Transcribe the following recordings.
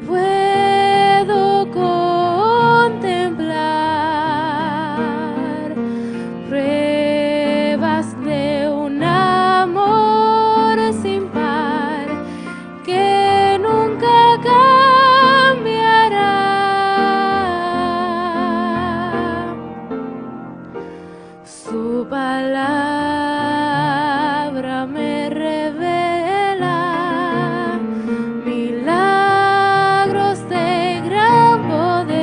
puedo contemplar pruebas de un amor sin par que nunca cambiará. Su palabra me revela milagros de gran poder,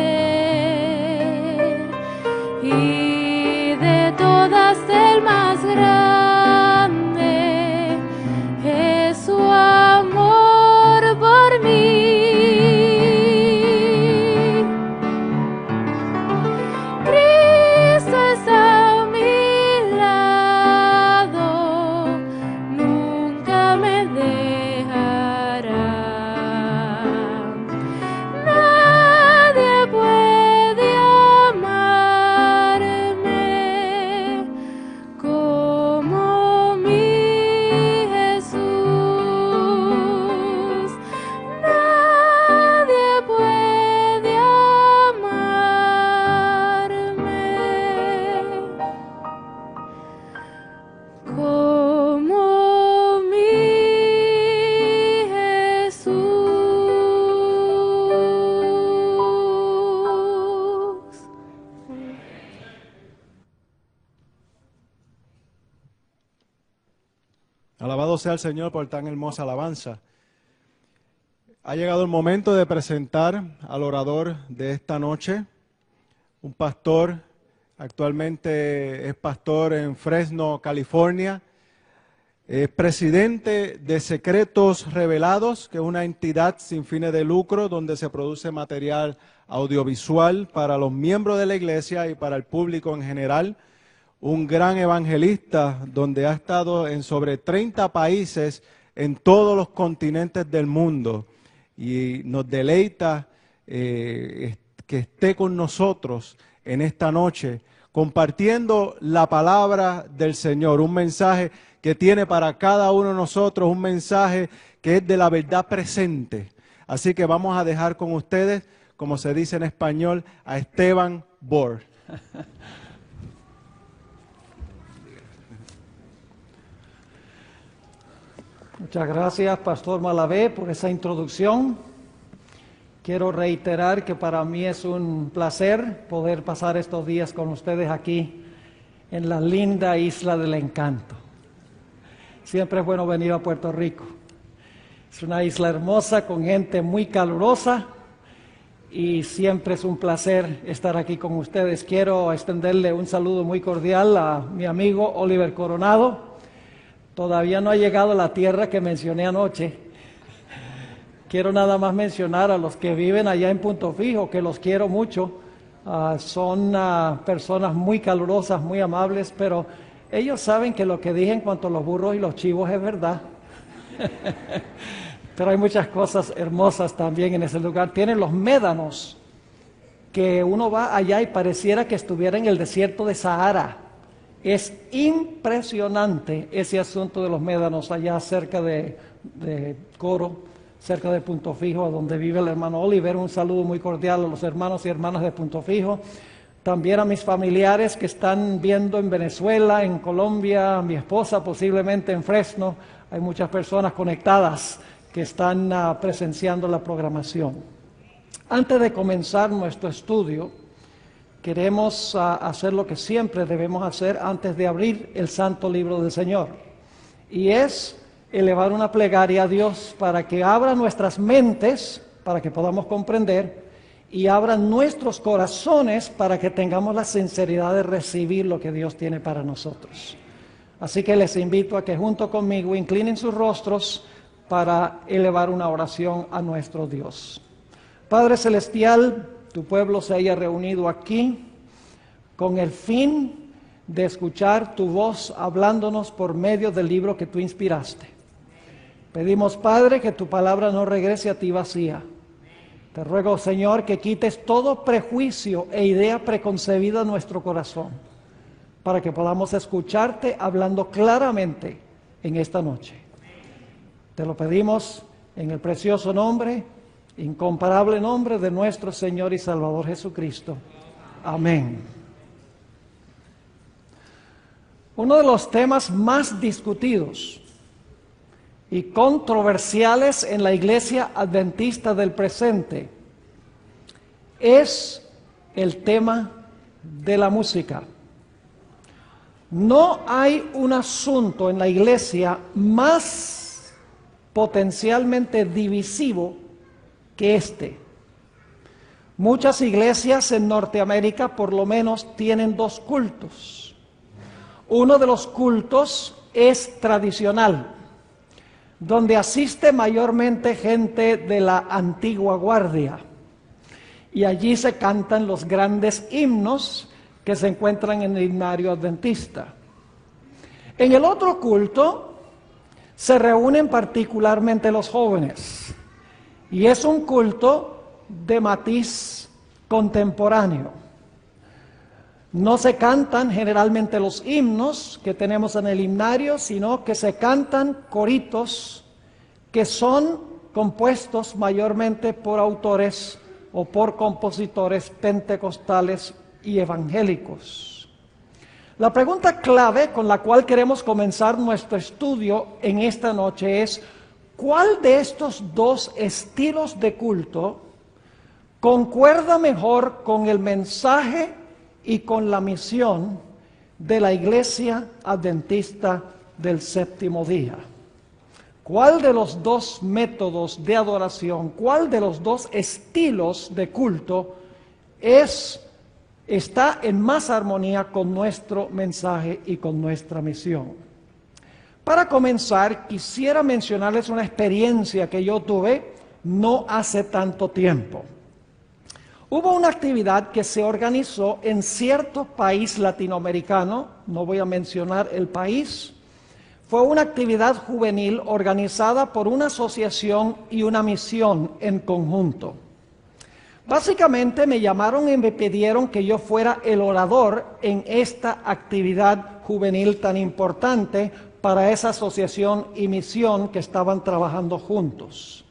y de todas el más grande es su amor por mí. Cristo está a mi lado, nunca me dejará. Nadie puede amarme como mi Jesús. Nadie puede amarme como mi Jesús. Alabado sea el Señor por tan hermosa alabanza. Ha llegado el momento de presentar al orador de esta noche, un pastor, actualmente es pastor en Fresno, California, es presidente de Secretos Revelados, que es una entidad sin fines de lucro donde se produce material audiovisual para los miembros de la iglesia y para el público en general. Un gran evangelista donde ha estado en sobre 30 países en todos los continentes del mundo, y nos deleita que esté con nosotros en esta noche compartiendo la palabra del Señor, un mensaje que tiene para cada uno de nosotros, un mensaje que es de la verdad presente. Así que vamos a dejar con ustedes, como se dice en español, a Esteban Bor. Muchas gracias, Pastor Malavé, por esa introducción. Quiero reiterar que para mí es un placer poder pasar estos días con ustedes aquí en la linda Isla del Encanto. Siempre es bueno venir a Puerto Rico. Es una isla hermosa con gente muy calurosa y siempre es un placer estar aquí con ustedes. Quiero extenderle un saludo muy cordial a mi amigo Oliver Coronado. Todavía no ha llegado a la tierra que mencioné anoche. Quiero nada más mencionar a los que viven allá en Punto Fijo, que los quiero mucho. Son personas muy calurosas, muy amables, pero ellos saben que lo que dije en cuanto a los burros y los chivos es verdad. Pero hay muchas cosas hermosas también en ese lugar. Tienen los médanos, que uno va allá y pareciera que estuviera en el desierto de Sahara. Es impresionante ese asunto de los médanos allá cerca de Coro, cerca de Punto Fijo, donde vive el hermano Oliver. Un saludo muy cordial a los hermanos y hermanas de Punto Fijo. También a mis familiares que están viendo en Venezuela, en Colombia, a mi esposa posiblemente en Fresno. Hay muchas personas conectadas que están presenciando la programación. Antes de comenzar nuestro estudio, queremos hacer lo que siempre debemos hacer antes de abrir el Santo Libro del Señor, y es elevar una plegaria a Dios para que abra nuestras mentes, para que podamos comprender, y abra nuestros corazones para que tengamos la sinceridad de recibir lo que Dios tiene para nosotros. Así que les invito a que junto conmigo inclinen sus rostros para elevar una oración a nuestro Dios. Padre Celestial, tu pueblo se haya reunido aquí con el fin de escuchar tu voz hablándonos por medio del libro que tú inspiraste. Pedimos, Padre, que tu palabra no regrese a ti vacía. Te ruego, Señor, que quites todo prejuicio e idea preconcebida en nuestro corazón, para que podamos escucharte hablando claramente en esta noche. Te lo pedimos en el precioso nombre Incomparable nombre de nuestro Señor y Salvador Jesucristo. Amén. Uno de los temas más discutidos y controversiales en la Iglesia Adventista del presente es el tema de la música. No hay un asunto en la Iglesia más potencialmente divisivo que este. Muchas iglesias en Norteamérica por lo menos tienen dos cultos. Uno de los cultos es tradicional, donde asiste mayormente gente de la antigua guardia. Y allí se cantan los grandes himnos que se encuentran en el himnario adventista. En el otro culto se reúnen particularmente los jóvenes. Y es un culto de matiz contemporáneo. No se cantan generalmente los himnos que tenemos en el himnario, sino que se cantan coritos que son compuestos mayormente por autores o por compositores pentecostales y evangélicos. La pregunta clave con la cual queremos comenzar nuestro estudio en esta noche es: ¿cuál de estos dos estilos de culto concuerda mejor con el mensaje y con la misión de la Iglesia Adventista del Séptimo Día? ¿Cuál de los dos métodos de adoración, cuál de los dos estilos de culto está en más armonía con nuestro mensaje y con nuestra misión? Para comenzar, quisiera mencionarles una experiencia que yo tuve no hace tanto tiempo. Hubo una actividad que se organizó en cierto país latinoamericano, no voy a mencionar el país. Fue una actividad juvenil organizada por una asociación y una misión en conjunto. Básicamente me llamaron y me pidieron que yo fuera el orador en esta actividad juvenil tan importante para esa asociación y misión que estaban trabajando juntos.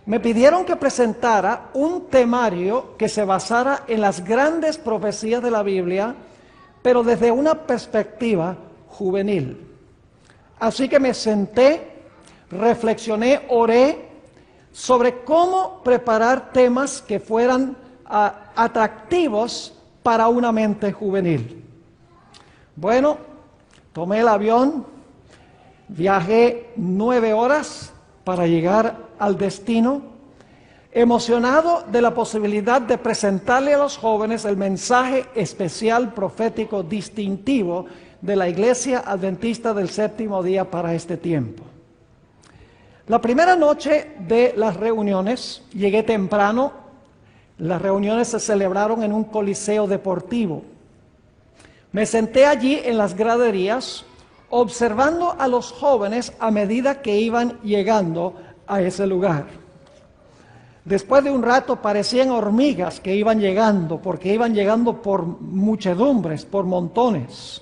Me pidieron que presentara un temario que se basara en las grandes profecías de la Biblia, pero desde una perspectiva juvenil. Así que me senté, reflexioné, oré sobre cómo preparar temas que fueran atractivos para una mente juvenil. Bueno, tomé el avión, viajé 9 horas para llegar al destino, emocionado de la posibilidad de presentarle a los jóvenes el mensaje especial, profético, distintivo de la Iglesia Adventista del Séptimo Día para este tiempo. La primera noche de las reuniones, llegué temprano. Las reuniones se celebraron en un coliseo deportivo. Me senté allí en las graderías, observando a los jóvenes a medida que iban llegando a ese lugar. Después de un rato parecían hormigas que iban llegando, porque iban llegando por muchedumbres, por montones.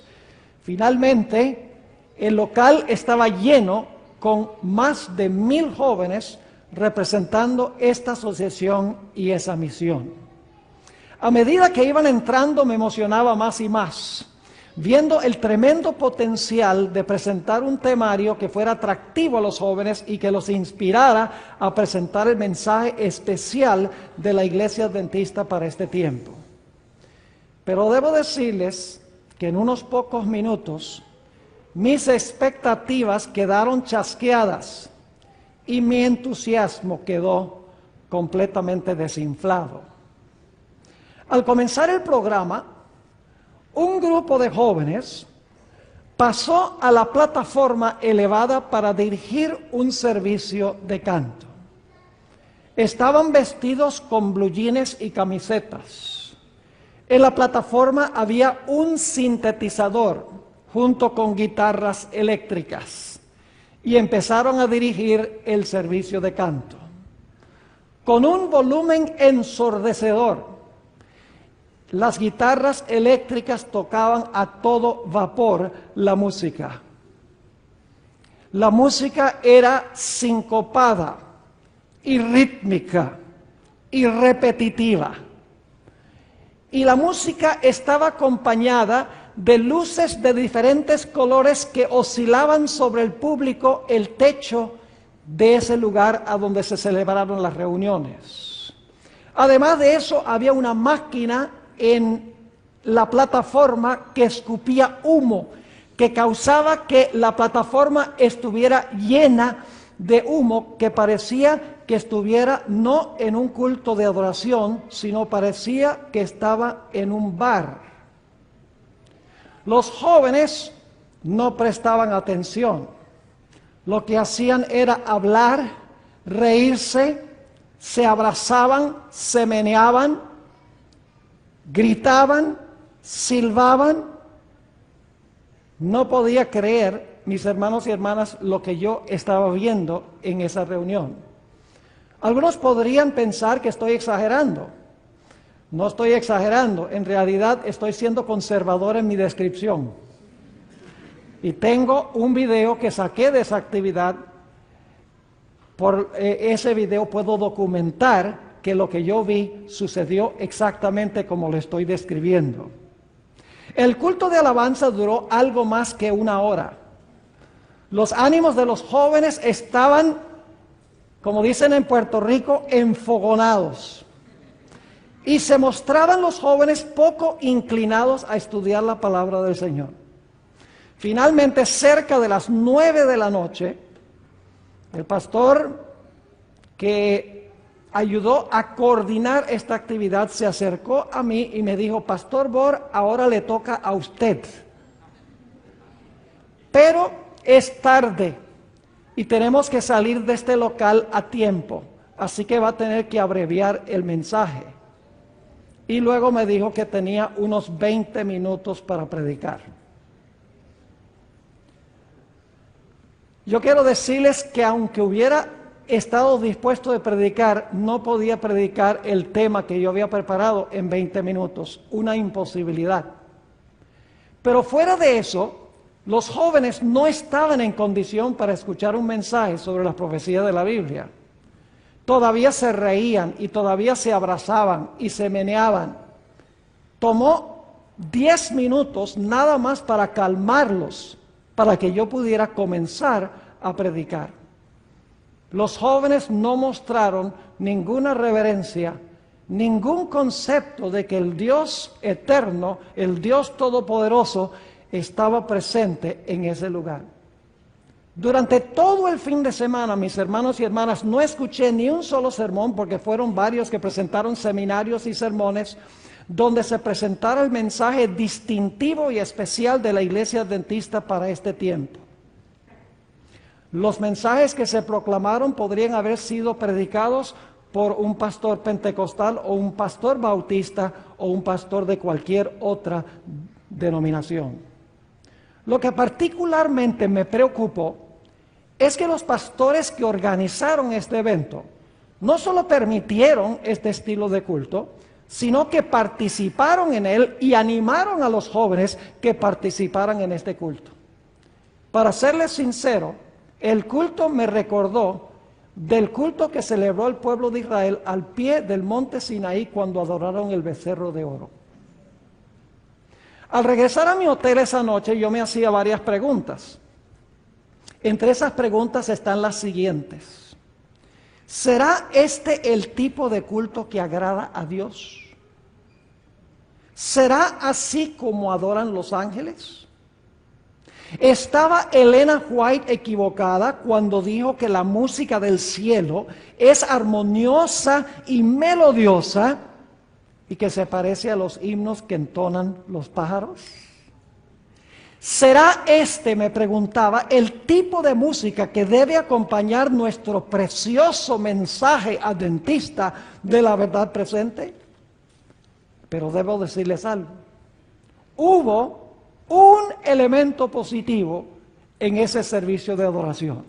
Finalmente, el local estaba lleno con más de 1000 jóvenes representando esta asociación y esa misión. A medida que iban entrando me emocionaba más y más, viendo el tremendo potencial de presentar un temario que fuera atractivo a los jóvenes y que los inspirara a presentar el mensaje especial de la Iglesia Adventista para este tiempo. Pero debo decirles que en unos pocos minutos mis expectativas quedaron chasqueadas y mi entusiasmo quedó completamente desinflado. Al comenzar el programa, un grupo de jóvenes pasó a la plataforma elevada para dirigir un servicio de canto. Estaban vestidos con blue jeans y camisetas. En la plataforma había un sintetizador junto con guitarras eléctricas y empezaron a dirigir el servicio de canto. Con un volumen ensordecedor, las guitarras eléctricas tocaban a todo vapor la música. La música era sincopada y rítmica. y repetitiva. Y la música estaba acompañada de luces de diferentes colores que oscilaban sobre el público, el techo de ese lugar a donde se celebraron las reuniones. Además de eso, había una máquina en la plataforma que escupía humo, que causaba que la plataforma estuviera llena de humo, que parecía que estuviera no en un culto de adoración, sino parecía que estaba en un bar. Los jóvenes no prestaban atención. Lo que hacían era hablar, reírse, se abrazaban, se meneaban, gritaban, silbaban. No podía creer, mis hermanos y hermanas, lo que yo estaba viendo en esa reunión. Algunos podrían pensar que estoy exagerando. No estoy exagerando, en realidad estoy siendo conservador en mi descripción. Y tengo un video que saqué de esa actividad. Por ese video puedo documentar que lo que yo vi sucedió exactamente como lo estoy describiendo. El culto de alabanza duró algo más que 1 hora. Los ánimos de los jóvenes estaban, como dicen en Puerto Rico, enfogonados. Y se mostraban los jóvenes poco inclinados a estudiar la palabra del Señor. Finalmente, cerca de las 9 de la noche, el pastor que ayudó a coordinar esta actividad se acercó a mí y me dijo: Pastor Bor, ahora le toca a usted. Pero es tarde y tenemos que salir de este local a tiempo, así que va a tener que abreviar el mensaje. Y luego me dijo que tenía unos 20 minutos para predicar. Yo quiero decirles que aunque hubiera estado dispuesto de predicar, no podía predicar el tema que yo había preparado en 20 minutos, una imposibilidad. Pero fuera de eso, los jóvenes no estaban en condición para escuchar un mensaje sobre las profecías de la Biblia. Todavía se reían y todavía se abrazaban y se meneaban. Tomó 10 minutos nada más para calmarlos, para que yo pudiera comenzar a predicar. Los jóvenes no mostraron ninguna reverencia, ningún concepto de que el Dios eterno, el Dios todopoderoso, estaba presente en ese lugar. Durante todo el fin de semana, mis hermanos y hermanas, no escuché ni un solo sermón, porque fueron varios que presentaron seminarios y sermones, donde se presentara el mensaje distintivo y especial de la Iglesia Adventista para este tiempo. Los mensajes que se proclamaron podrían haber sido predicados por un pastor pentecostal o un pastor bautista o un pastor de cualquier otra denominación. Lo que particularmente me preocupó es que los pastores que organizaron este evento no solo permitieron este estilo de culto, sino que participaron en él y animaron a los jóvenes que participaran en este culto. Para serles sincero, el culto me recordó del culto que celebró el pueblo de Israel al pie del monte Sinaí cuando adoraron el becerro de oro. Al regresar a mi hotel esa noche, yo me hacía varias preguntas. Entre esas preguntas están las siguientes: ¿será este el tipo de culto que agrada a Dios? ¿Será así como adoran los ángeles? ¿Estaba Elena White equivocada cuando dijo que la música del cielo es armoniosa y melodiosa y que se parece a los himnos que entonan los pájaros? ¿Será este, me preguntaba, el tipo de música que debe acompañar nuestro precioso mensaje adventista de la verdad presente? Pero debo decirles algo. Hubo un elemento positivo en ese servicio de adoración.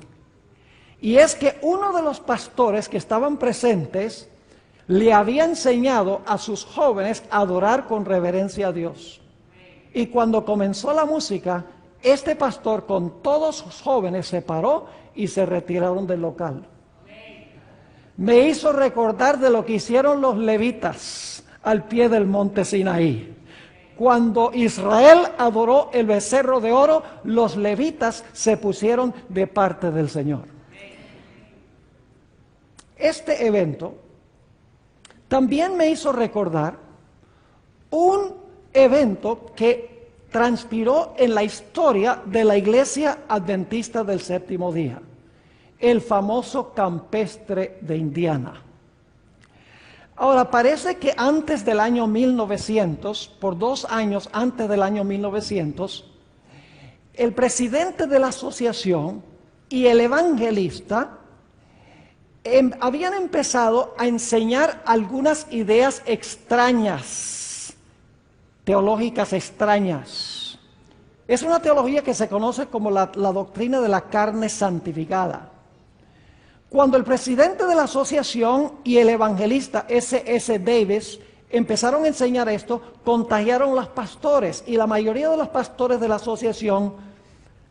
Y es que uno de los pastores que estaban presentes le había enseñado a sus jóvenes a adorar con reverencia a Dios. Y cuando comenzó la música, este pastor con todos sus jóvenes se paró y se retiraron del local. me hizo recordar de lo que hicieron los levitas al pie del monte Sinaí. Cuando Israel adoró el becerro de oro, los levitas se pusieron de parte del Señor. Este evento también me hizo recordar un evento que transpiró en la historia de la Iglesia Adventista del Séptimo Día, el famoso campestre de Indiana. Ahora, parece que antes del año 1900, por 2 años antes del año 1900, el presidente de la asociación y el evangelista habían empezado a enseñar algunas ideas extrañas, teológicas extrañas. Es una teología que se conoce como la doctrina de la carne santificada. Cuando el presidente de la asociación y el evangelista S.S. Davis empezaron a enseñar esto, contagiaron a los pastores, y la mayoría de los pastores de la asociación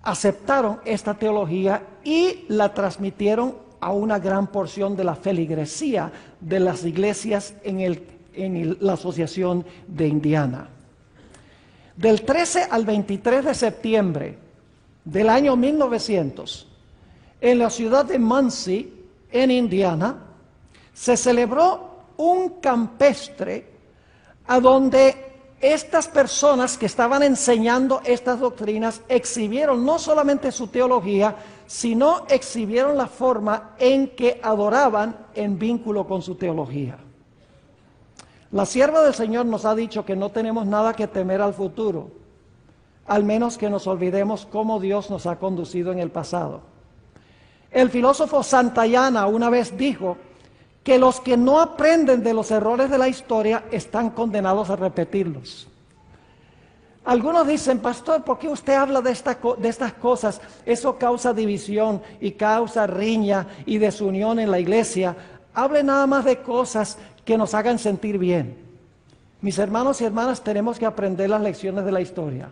aceptaron esta teología y la transmitieron a una gran porción de la feligresía de las iglesias en la asociación de Indiana. Del 13 al 23 de septiembre del año 1900, en la ciudad de Muncie, en Indiana, se celebró un campestre a donde estas personas que estaban enseñando estas doctrinas exhibieron no solamente su teología, sino exhibieron la forma en que adoraban en vínculo con su teología. La sierva del Señor nos ha dicho que no tenemos nada que temer al futuro, al menos que nos olvidemos cómo Dios nos ha conducido en el pasado. El filósofo Santayana una vez dijo que los que no aprenden de los errores de la historia están condenados a repetirlos. Algunos dicen, pastor, ¿por qué usted habla de estas cosas? Eso causa división y causa riña y desunión en la iglesia. Hable nada más de cosas que nos hagan sentir bien. Mis hermanos y hermanas, tenemos que aprender las lecciones de la historia.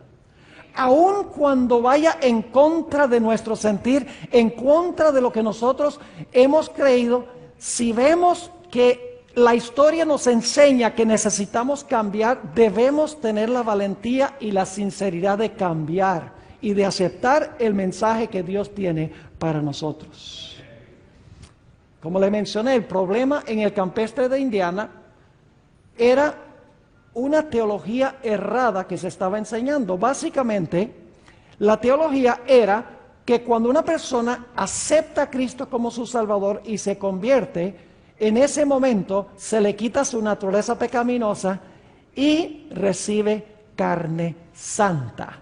Aun cuando vaya en contra de nuestro sentir, en contra de lo que nosotros hemos creído, si vemos que la historia nos enseña que necesitamos cambiar, debemos tener la valentía y la sinceridad de cambiar y de aceptar el mensaje que Dios tiene para nosotros. Como le mencioné, el problema en el campestre de Indiana era una teología errada que se estaba enseñando. Básicamente, la teología era que cuando una persona acepta a Cristo como su Salvador y se convierte, en ese momento se le quita su naturaleza pecaminosa y recibe carne santa.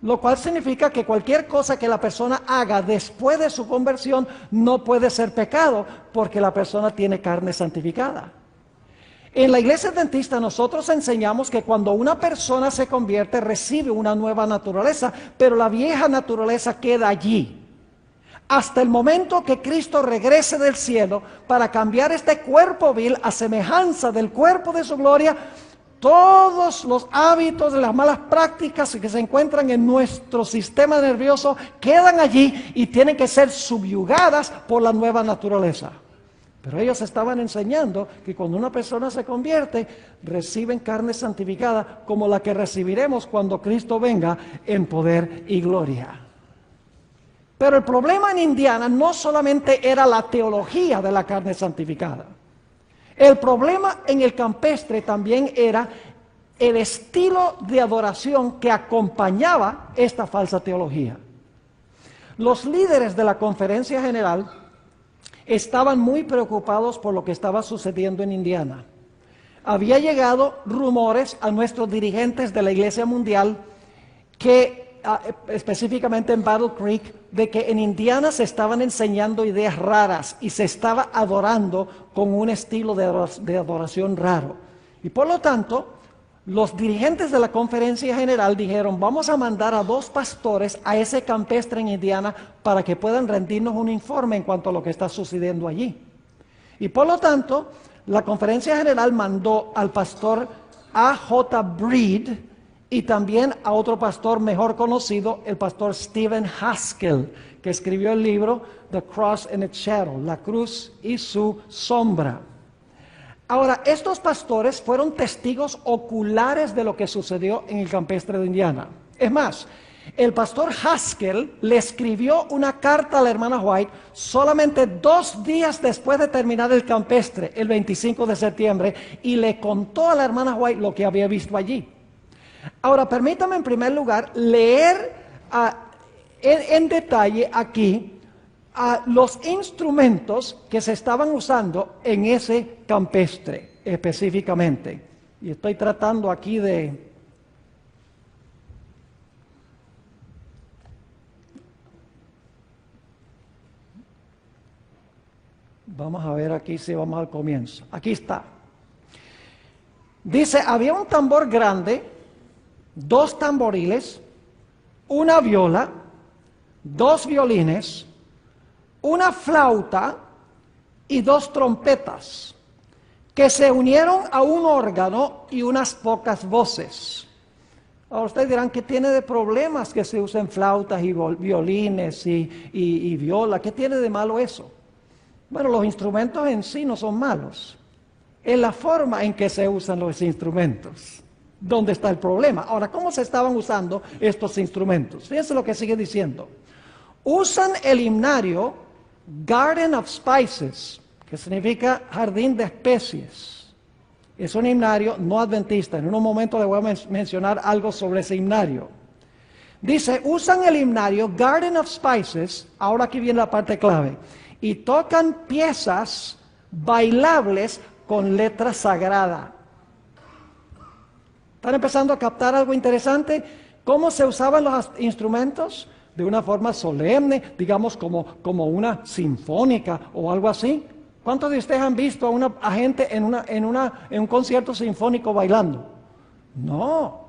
Lo cual significa que cualquier cosa que la persona haga después de su conversión no puede ser pecado, porque la persona tiene carne santificada. En la iglesia adventista nosotros enseñamos que cuando una persona se convierte recibe una nueva naturaleza, pero la vieja naturaleza queda allí hasta el momento que Cristo regrese del cielo para cambiar este cuerpo vil a semejanza del cuerpo de su gloria. Todos los hábitos de las malas prácticas que se encuentran en nuestro sistema nervioso quedan allí y tienen que ser subyugadas por la nueva naturaleza. Pero ellos estaban enseñando que cuando una persona se convierte, reciben carne santificada como la que recibiremos cuando Cristo venga en poder y gloria. Pero el problema en Indiana no solamente era la teología de la carne santificada. El problema en el campestre también era el estilo de adoración que acompañaba esta falsa teología. Los líderes de la conferencia general estaban muy preocupados por lo que estaba sucediendo en Indiana. Había llegado rumores a nuestros dirigentes de la Iglesia Mundial que, específicamente en Battle Creek, de que en Indiana se estaban enseñando ideas raras y se estaba adorando con un estilo de adoración raro. Y por lo tanto, los dirigentes de la conferencia general dijeron, vamos a mandar a 2 pastores a ese campestre en Indiana para que puedan rendirnos un informe en cuanto a lo que está sucediendo allí. Y por lo tanto, la conferencia general mandó al pastor A.J. Breed y también a otro pastor mejor conocido, el pastor Stephen Haskell, que escribió el libro The Cross and its Shadow, La Cruz y su Sombra. Ahora, estos pastores fueron testigos oculares de lo que sucedió en el campestre de Indiana. Es más, el pastor Haskell le escribió una carta a la hermana White solamente 2 días después de terminar el campestre, el 25 de septiembre, y le contó a la hermana White lo que había visto allí. Ahora, permítame en primer lugar leer en detalle aquí los instrumentos que se estaban usando en ese campestre específicamente. Y estoy tratando aquí de... Vamos a ver aquí si vamos al comienzo. Aquí está. Dice, había un tambor grande, 2 tamboriles, una viola, 2 violines, una flauta y 2 trompetas, que se unieron a un órgano y unas pocas voces. Ahora ustedes dirán, ¿qué tiene de problemas que se usen flautas y violines y viola? ¿Qué tiene de malo eso? Bueno, los instrumentos en sí no son malos. Es la forma en que se usan los instrumentos donde está el problema. Ahora, ¿cómo se estaban usando estos instrumentos? Fíjense lo que sigue diciendo. Usan el himnario Garden of Spices, que significa jardín de especies. Es un himnario no adventista. En un momento le voy a mencionar algo sobre ese himnario. Dice, usan el himnario Garden of Spices, ahora aquí viene la parte clave, y tocan piezas bailables con letra sagrada. ¿Están empezando a captar algo interesante? ¿Cómo se usaban los instrumentos? De una forma solemne, digamos como una sinfónica o algo así. ¿Cuántos de ustedes han visto a gente en un concierto sinfónico bailando? No.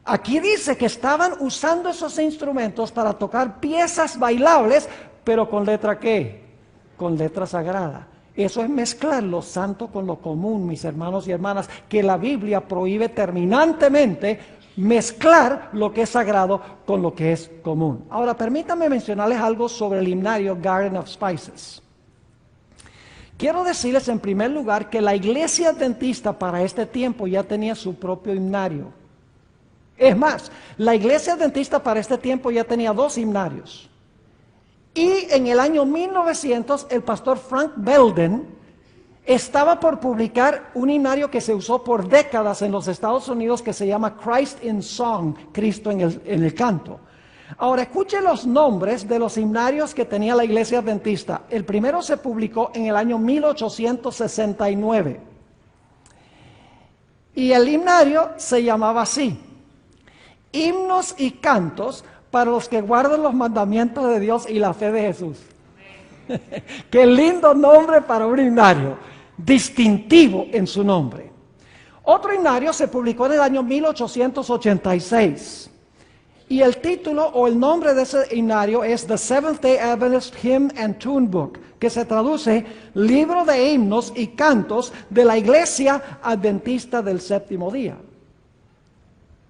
Aquí dice que estaban usando esos instrumentos para tocar piezas bailables, pero con letra ¿qué? Con letra sagrada. Eso es mezclar lo santo con lo común, mis hermanos y hermanas, que la Biblia prohíbe terminantemente mezclar lo que es sagrado con lo que es común. Ahora, permítanme mencionarles algo sobre el himnario Garden of Spices. Quiero decirles en primer lugar que la iglesia adventista para este tiempo ya tenía su propio himnario. Es más, la iglesia adventista para este tiempo ya tenía 2 himnarios. Y en el año 1900 el pastor Frank Belden estaba por publicar un himnario que se usó por décadas en los Estados Unidos que se llama Christ in Song, Cristo en el canto. Ahora escuchen los nombres de los himnarios que tenía la iglesia adventista. El primero se publicó en el año 1869. Y el himnario se llamaba así: Himnos y cantos para los que guardan los mandamientos de Dios y la fe de Jesús. Qué lindo nombre para un himnario, distintivo en su nombre. Otro himnario se publicó en el año 1886. Y el título o el nombre de ese himnario es The Seventh Day Adventist Hymn and Tune Book, que se traduce Libro de Himnos y Cantos de la Iglesia Adventista del Séptimo Día.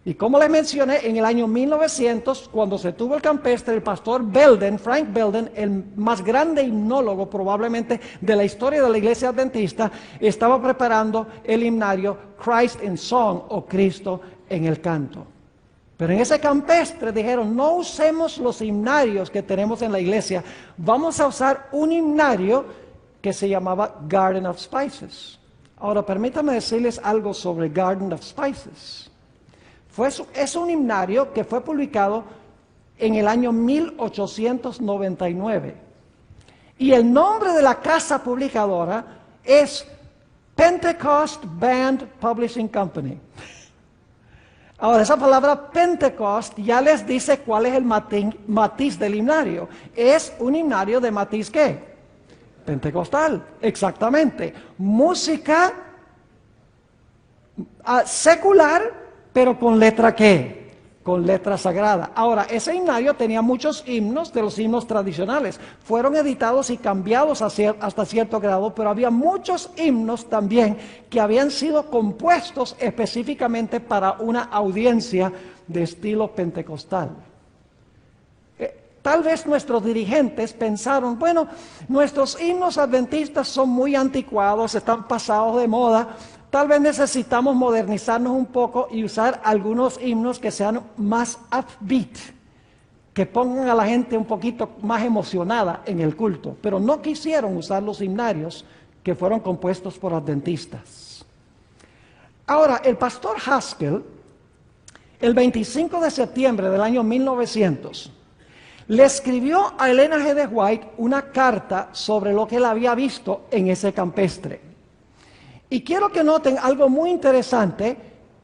Y como les mencioné, en el año 1900, cuando se tuvo el campestre, el pastor Belden, Frank Belden, el más grande himnólogo probablemente de la historia de la iglesia adventista, estaba preparando el himnario Christ in Song o Cristo en el canto. Pero en ese campestre dijeron, no usemos los himnarios que tenemos en la iglesia, vamos a usar un himnario que se llamaba Garden of Spices. Ahora, permítanme decirles algo sobre Garden of Spices. Es un himnario que fue publicado en el año 1899. Y el nombre de la casa publicadora es Pentecost Band Publishing Company. Ahora, esa palabra Pentecost ya les dice cuál es el matiz del himnario. Es un himnario de matiz ¿qué? Pentecostal, exactamente. Música secular, pero con letra ¿qué? con letra sagrada. Ahora, ese himnario tenía muchos himnos de los himnos tradicionales. Fueron editados y cambiados hasta cierto grado, pero había muchos himnos también que habían sido compuestos específicamente para una audiencia de estilo pentecostal. Tal vez nuestros dirigentes pensaron, bueno, nuestros himnos adventistas son muy anticuados, están pasados de moda, tal vez necesitamos modernizarnos un poco y usar algunos himnos que sean más upbeat, que pongan a la gente un poquito más emocionada en el culto, pero no quisieron usar los himnarios que fueron compuestos por adventistas. Ahora, el pastor Haskell, el 25 de septiembre del año 1900, le escribió a Elena G. de White una carta sobre lo que él había visto en ese campestre. Y quiero que noten algo muy interesante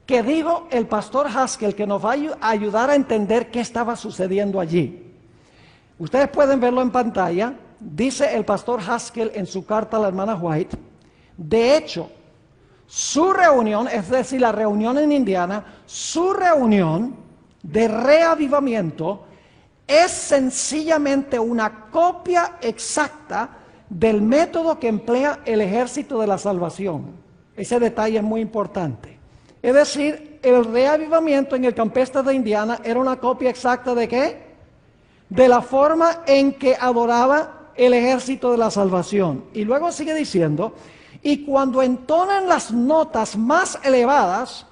que dijo el pastor Haskell, que nos va a ayudar a entender qué estaba sucediendo allí. Ustedes pueden verlo en pantalla. Dice el pastor Haskell en su carta a la hermana White: de hecho, su reunión, es decir, la reunión en Indiana, su reunión de reavivamiento es sencillamente una copia exacta del método que emplea el Ejército de la Salvación. Ese detalle es muy importante. Es decir, el reavivamiento en el campestre de Indiana era una copia exacta ¿de qué? De la forma en que adoraba el Ejército de la Salvación. Y luego sigue diciendo, y cuando entonan las notas más elevadas,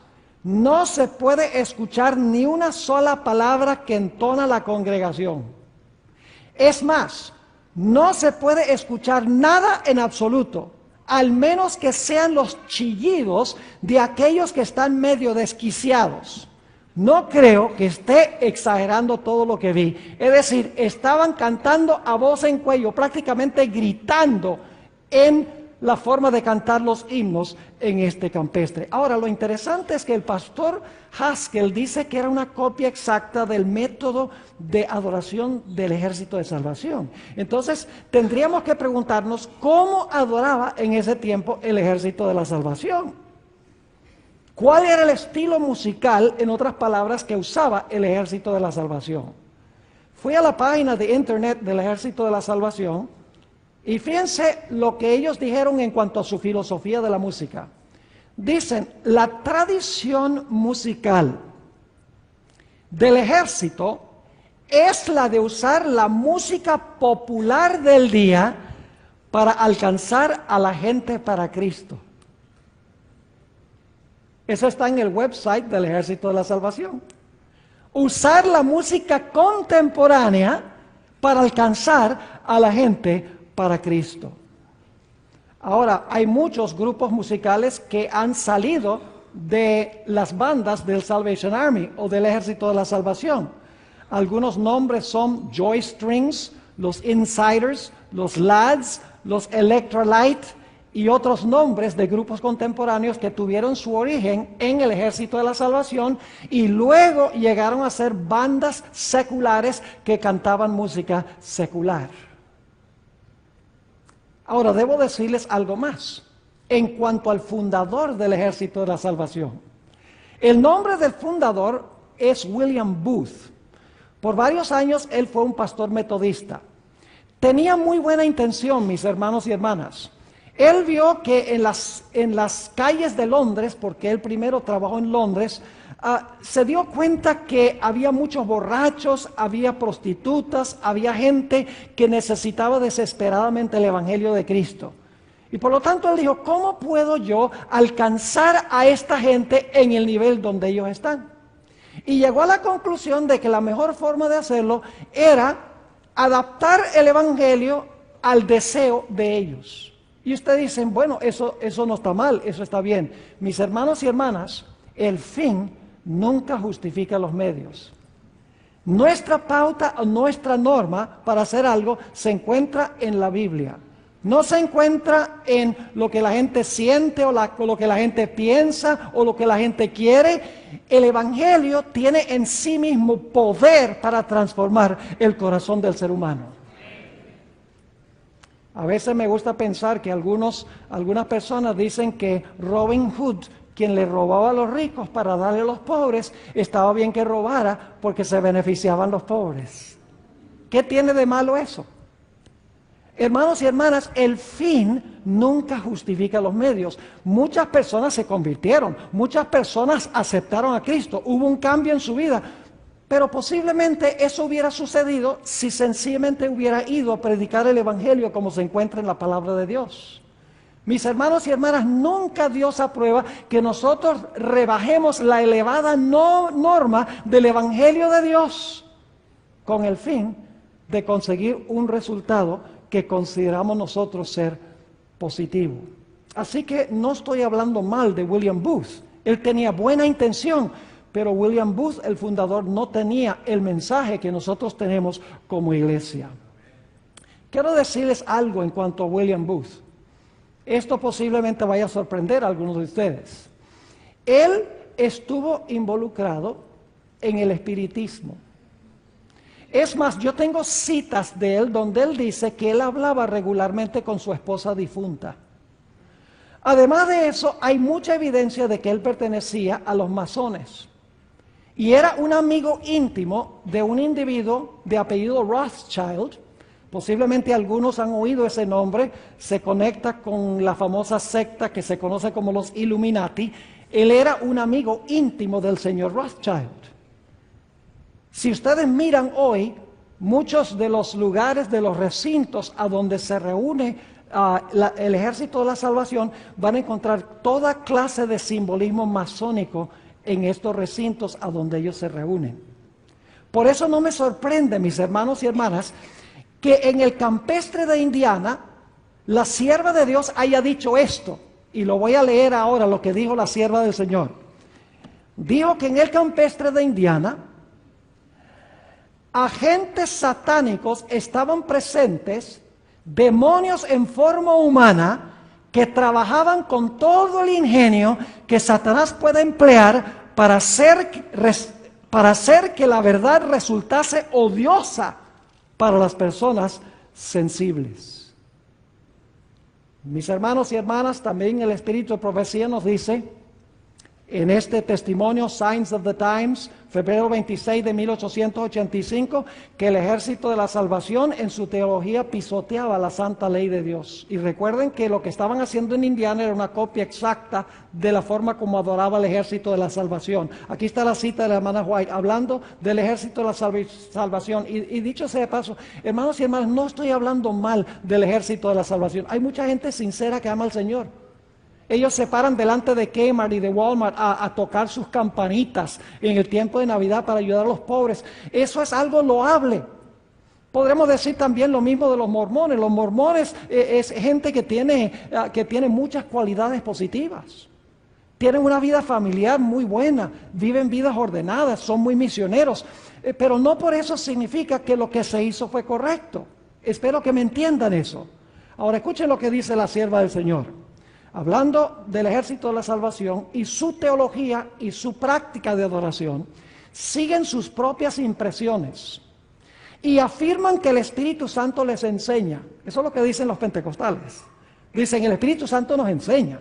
no se puede escuchar ni una sola palabra que entona la congregación. Es más, no se puede escuchar nada en absoluto, al menos que sean los chillidos de aquellos que están medio desquiciados. No creo que esté exagerando todo lo que vi. Es decir, estaban cantando a voz en cuello, prácticamente gritando en la forma de cantar los himnos en este campestre. Ahora, lo interesante es que el pastor Haskell dice que era una copia exacta del método de adoración del Ejército de Salvación. Entonces, tendríamos que preguntarnos cómo adoraba en ese tiempo el Ejército de la Salvación. ¿Cuál era el estilo musical, en otras palabras, que usaba el Ejército de la Salvación? Fui a la página de internet del Ejército de la Salvación y fíjense lo que ellos dijeron en cuanto a su filosofía de la música. Dicen, la tradición musical del ejército es la de usar la música popular del día para alcanzar a la gente para Cristo. Eso está en el website del Ejército de la Salvación. Usar la música contemporánea para alcanzar a la gente para Cristo. Ahora, hay muchos grupos musicales que han salido de las bandas del Salvation Army o del Ejército de la Salvación. Algunos nombres son Joy Strings, los Insiders, los Lads, los Electrolyte y otros nombres de grupos contemporáneos que tuvieron su origen en el Ejército de la Salvación y luego llegaron a ser bandas seculares que cantaban música secular. Ahora, debo decirles algo más en cuanto al fundador del Ejército de la Salvación. El nombre del fundador es William Booth. Por varios años él fue un pastor metodista. Tenía muy buena intención, mis hermanos y hermanas. Él vio que en las calles de Londres, porque él primero trabajó en Londres, se dio cuenta que había muchos borrachos, había prostitutas, había gente que necesitaba desesperadamente el Evangelio de Cristo. Y por lo tanto él dijo, ¿cómo puedo yo alcanzar a esta gente en el nivel donde ellos están? Y llegó a la conclusión de que la mejor forma de hacerlo era adaptar el Evangelio al deseo de ellos. Y ustedes dicen, bueno, eso no está mal, eso está bien. Mis hermanos y hermanas, el fin nunca justifica los medios. Nuestra pauta o nuestra norma para hacer algo se encuentra en la Biblia. No se encuentra en lo que la gente siente o lo que la gente piensa o lo que la gente quiere. El Evangelio tiene en sí mismo poder para transformar el corazón del ser humano. A veces me gusta pensar que algunas personas dicen que Robin Hood quien le robaba a los ricos para darle a los pobres, estaba bien que robara porque se beneficiaban los pobres. ¿Qué tiene de malo eso? Hermanos y hermanas, el fin nunca justifica los medios. Muchas personas se convirtieron, muchas personas aceptaron a Cristo, hubo un cambio en su vida, pero posiblemente eso hubiera sucedido si sencillamente hubiera ido a predicar el Evangelio como se encuentra en la palabra de Dios. Mis hermanos y hermanas, nunca Dios aprueba que nosotros rebajemos la elevada norma del Evangelio de Dios con el fin de conseguir un resultado que consideramos nosotros ser positivo. Así que no estoy hablando mal de William Booth. Él tenía buena intención, pero William Booth, el fundador, no tenía el mensaje que nosotros tenemos como iglesia. Quiero decirles algo en cuanto a William Booth. Esto posiblemente vaya a sorprender a algunos de ustedes. Él estuvo involucrado en el espiritismo. Es más, yo tengo citas de él donde él dice que él hablaba regularmente con su esposa difunta. Además de eso, hay mucha evidencia de que él pertenecía a los masones. Y era un amigo íntimo de un individuo de apellido Rothschild. Posiblemente algunos han oído ese nombre, se conecta con la famosa secta que se conoce como los Illuminati. Él era un amigo íntimo del señor Rothschild. Si ustedes miran hoy, muchos de los lugares, de los recintos a donde se reúne el Ejército de la Salvación, van a encontrar toda clase de simbolismo masónico en estos recintos a donde ellos se reúnen. Por eso no me sorprende, mis hermanos y hermanas, que en el campestre de Indiana, la sierva de Dios haya dicho esto, y lo voy a leer ahora, lo que dijo la sierva del Señor. Dijo que en el campestre de Indiana, agentes satánicos estaban presentes, demonios en forma humana, que trabajaban con todo el ingenio que Satanás puede emplear para hacer que la verdad resultase odiosa para las personas sensibles. Mis hermanos y hermanas, también el Espíritu de Profecía nos dice, en este testimonio, Signs of the Times, febrero 26 de 1885, que el Ejército de la Salvación en su teología pisoteaba la santa ley de Dios. Y recuerden que lo que estaban haciendo en Indiana era una copia exacta de la forma como adoraba el Ejército de la Salvación. Aquí está la cita de la hermana White, hablando del Ejército de la Salvación. Y dicho sea de paso, hermanos y hermanas, no estoy hablando mal del Ejército de la Salvación. Hay mucha gente sincera que ama al Señor. Ellos se paran delante de Kmart y de Walmart a tocar sus campanitas en el tiempo de Navidad para ayudar a los pobres. Eso es algo loable. Podremos decir también lo mismo de los mormones. Los mormones es gente que tiene muchas cualidades positivas. Tienen una vida familiar muy buena, viven vidas ordenadas, son muy misioneros. Pero no por eso significa que lo que se hizo fue correcto. Espero que me entiendan eso. Ahora escuchen lo que dice la sierva del Señor. Hablando del Ejército de la Salvación y su teología y su práctica de adoración, siguen sus propias impresiones y afirman que el Espíritu Santo les enseña. Eso es lo que dicen los pentecostales. Dicen, el Espíritu Santo nos enseña.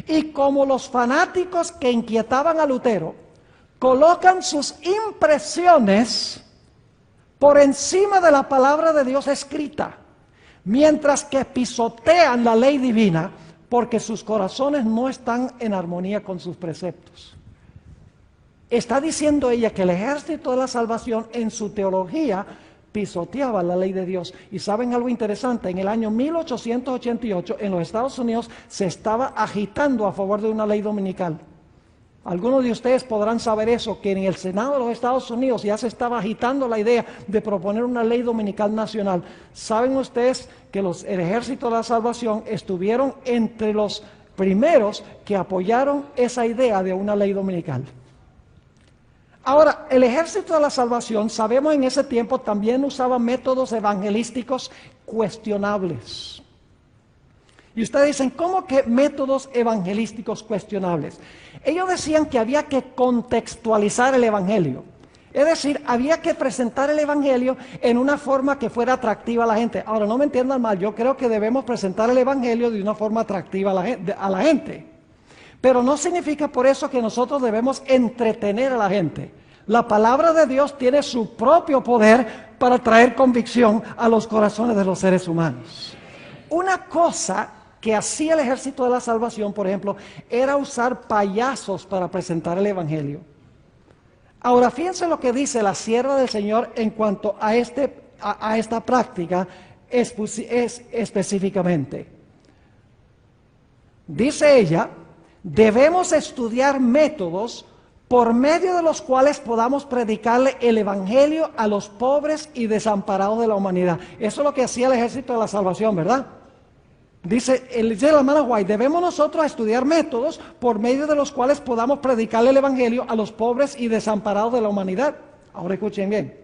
Y como los fanáticos que inquietaban a Lutero, colocan sus impresiones por encima de la palabra de Dios escrita, mientras que pisotean la ley divina, porque sus corazones no están en armonía con sus preceptos. Está diciendo ella que el Ejército de la Salvación en su teología pisoteaba la ley de Dios. Y saben algo interesante, en el año 1888 en los Estados Unidos se estaba agitando a favor de una ley dominical. Algunos de ustedes podrán saber eso, que en el Senado de los Estados Unidos ya se estaba agitando la idea de proponer una ley dominical nacional. ¿Saben ustedes que el Ejército de la Salvación estuvieron entre los primeros que apoyaron esa idea de una ley dominical? Ahora, el Ejército de la Salvación, sabemos en ese tiempo, también usaba métodos evangelísticos cuestionables. Y ustedes dicen, ¿cómo que métodos evangelísticos cuestionables? Ellos decían que había que contextualizar el Evangelio. Es decir, había que presentar el Evangelio en una forma que fuera atractiva a la gente. Ahora, no me entiendan mal, yo creo que debemos presentar el Evangelio de una forma atractiva a la gente. Pero no significa por eso que nosotros debemos entretener a la gente. La palabra de Dios tiene su propio poder para traer convicción a los corazones de los seres humanos. Una cosa que hacía el Ejército de la Salvación, por ejemplo, era usar payasos para presentar el Evangelio. Ahora, fíjense lo que dice la sierva del Señor en cuanto a esta práctica específicamente. Dice ella, debemos estudiar métodos por medio de los cuales podamos predicarle el Evangelio a los pobres y desamparados de la humanidad. Eso es lo que hacía el Ejército de la Salvación, ¿verdad? Dice la hermana White, debemos nosotros estudiar métodos por medio de los cuales podamos predicarle el Evangelio a los pobres y desamparados de la humanidad. Ahora escuchen bien.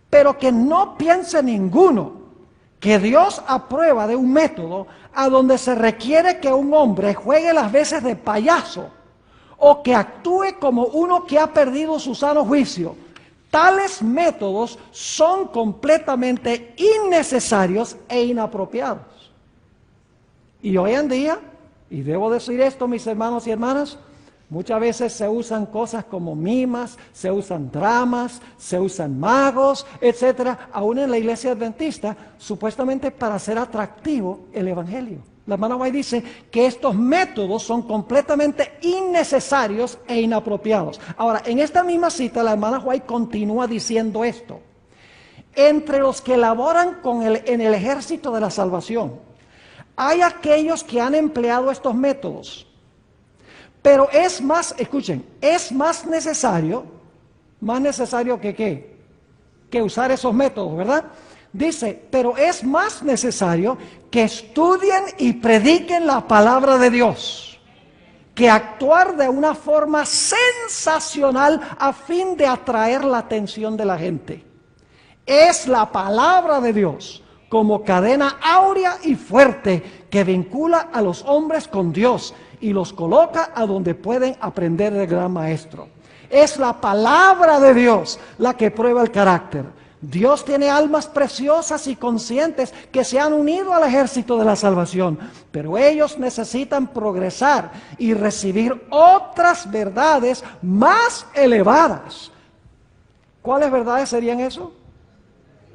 Pero que no piense ninguno que Dios aprueba de un método a donde se requiere que un hombre juegue las veces de payaso o que actúe como uno que ha perdido su sano juicio. Tales métodos son completamente innecesarios e inapropiados. Y hoy en día, y debo decir esto, mis hermanos y hermanas, muchas veces se usan cosas como mimas, se usan dramas, se usan magos, etcétera, aún en la iglesia adventista, supuestamente para hacer atractivo el Evangelio. La hermana White dice que estos métodos son completamente innecesarios e inapropiados. Ahora, en esta misma cita, la hermana White continúa diciendo esto. Entre los que laboran en el Ejército de la Salvación, hay aquellos que han empleado estos métodos, pero es más, escuchen, es más necesario que ¿qué? Que usar esos métodos, ¿verdad? Dice, pero es más necesario que estudien y prediquen la palabra de Dios, que actuar de una forma sensacional a fin de atraer la atención de la gente. Es la palabra de Dios como cadena áurea y fuerte que vincula a los hombres con Dios y los coloca a donde pueden aprender del gran maestro. Es la palabra de Dios la que prueba el carácter. Dios tiene almas preciosas y conscientes que se han unido al ejército de la salvación, pero ellos necesitan progresar y recibir otras verdades más elevadas. ¿Cuáles verdades serían eso?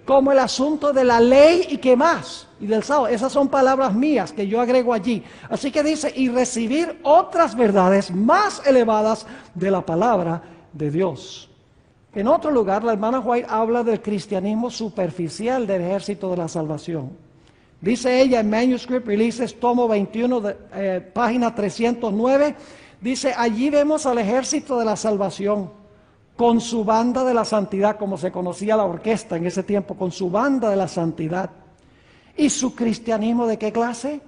Como el asunto de la ley y qué más, y del sábado. Esas son palabras mías que yo agrego allí. Así que dice, y recibir otras verdades más elevadas de la palabra de Dios. En otro lugar, la hermana White habla del cristianismo superficial del Ejército de la Salvación. Dice ella en Manuscript Releases, tomo 21, página 309, dice, allí vemos al Ejército de la Salvación con su banda de la santidad, como se conocía la orquesta en ese tiempo, con su banda de la santidad. ¿Y su cristianismo de qué clase?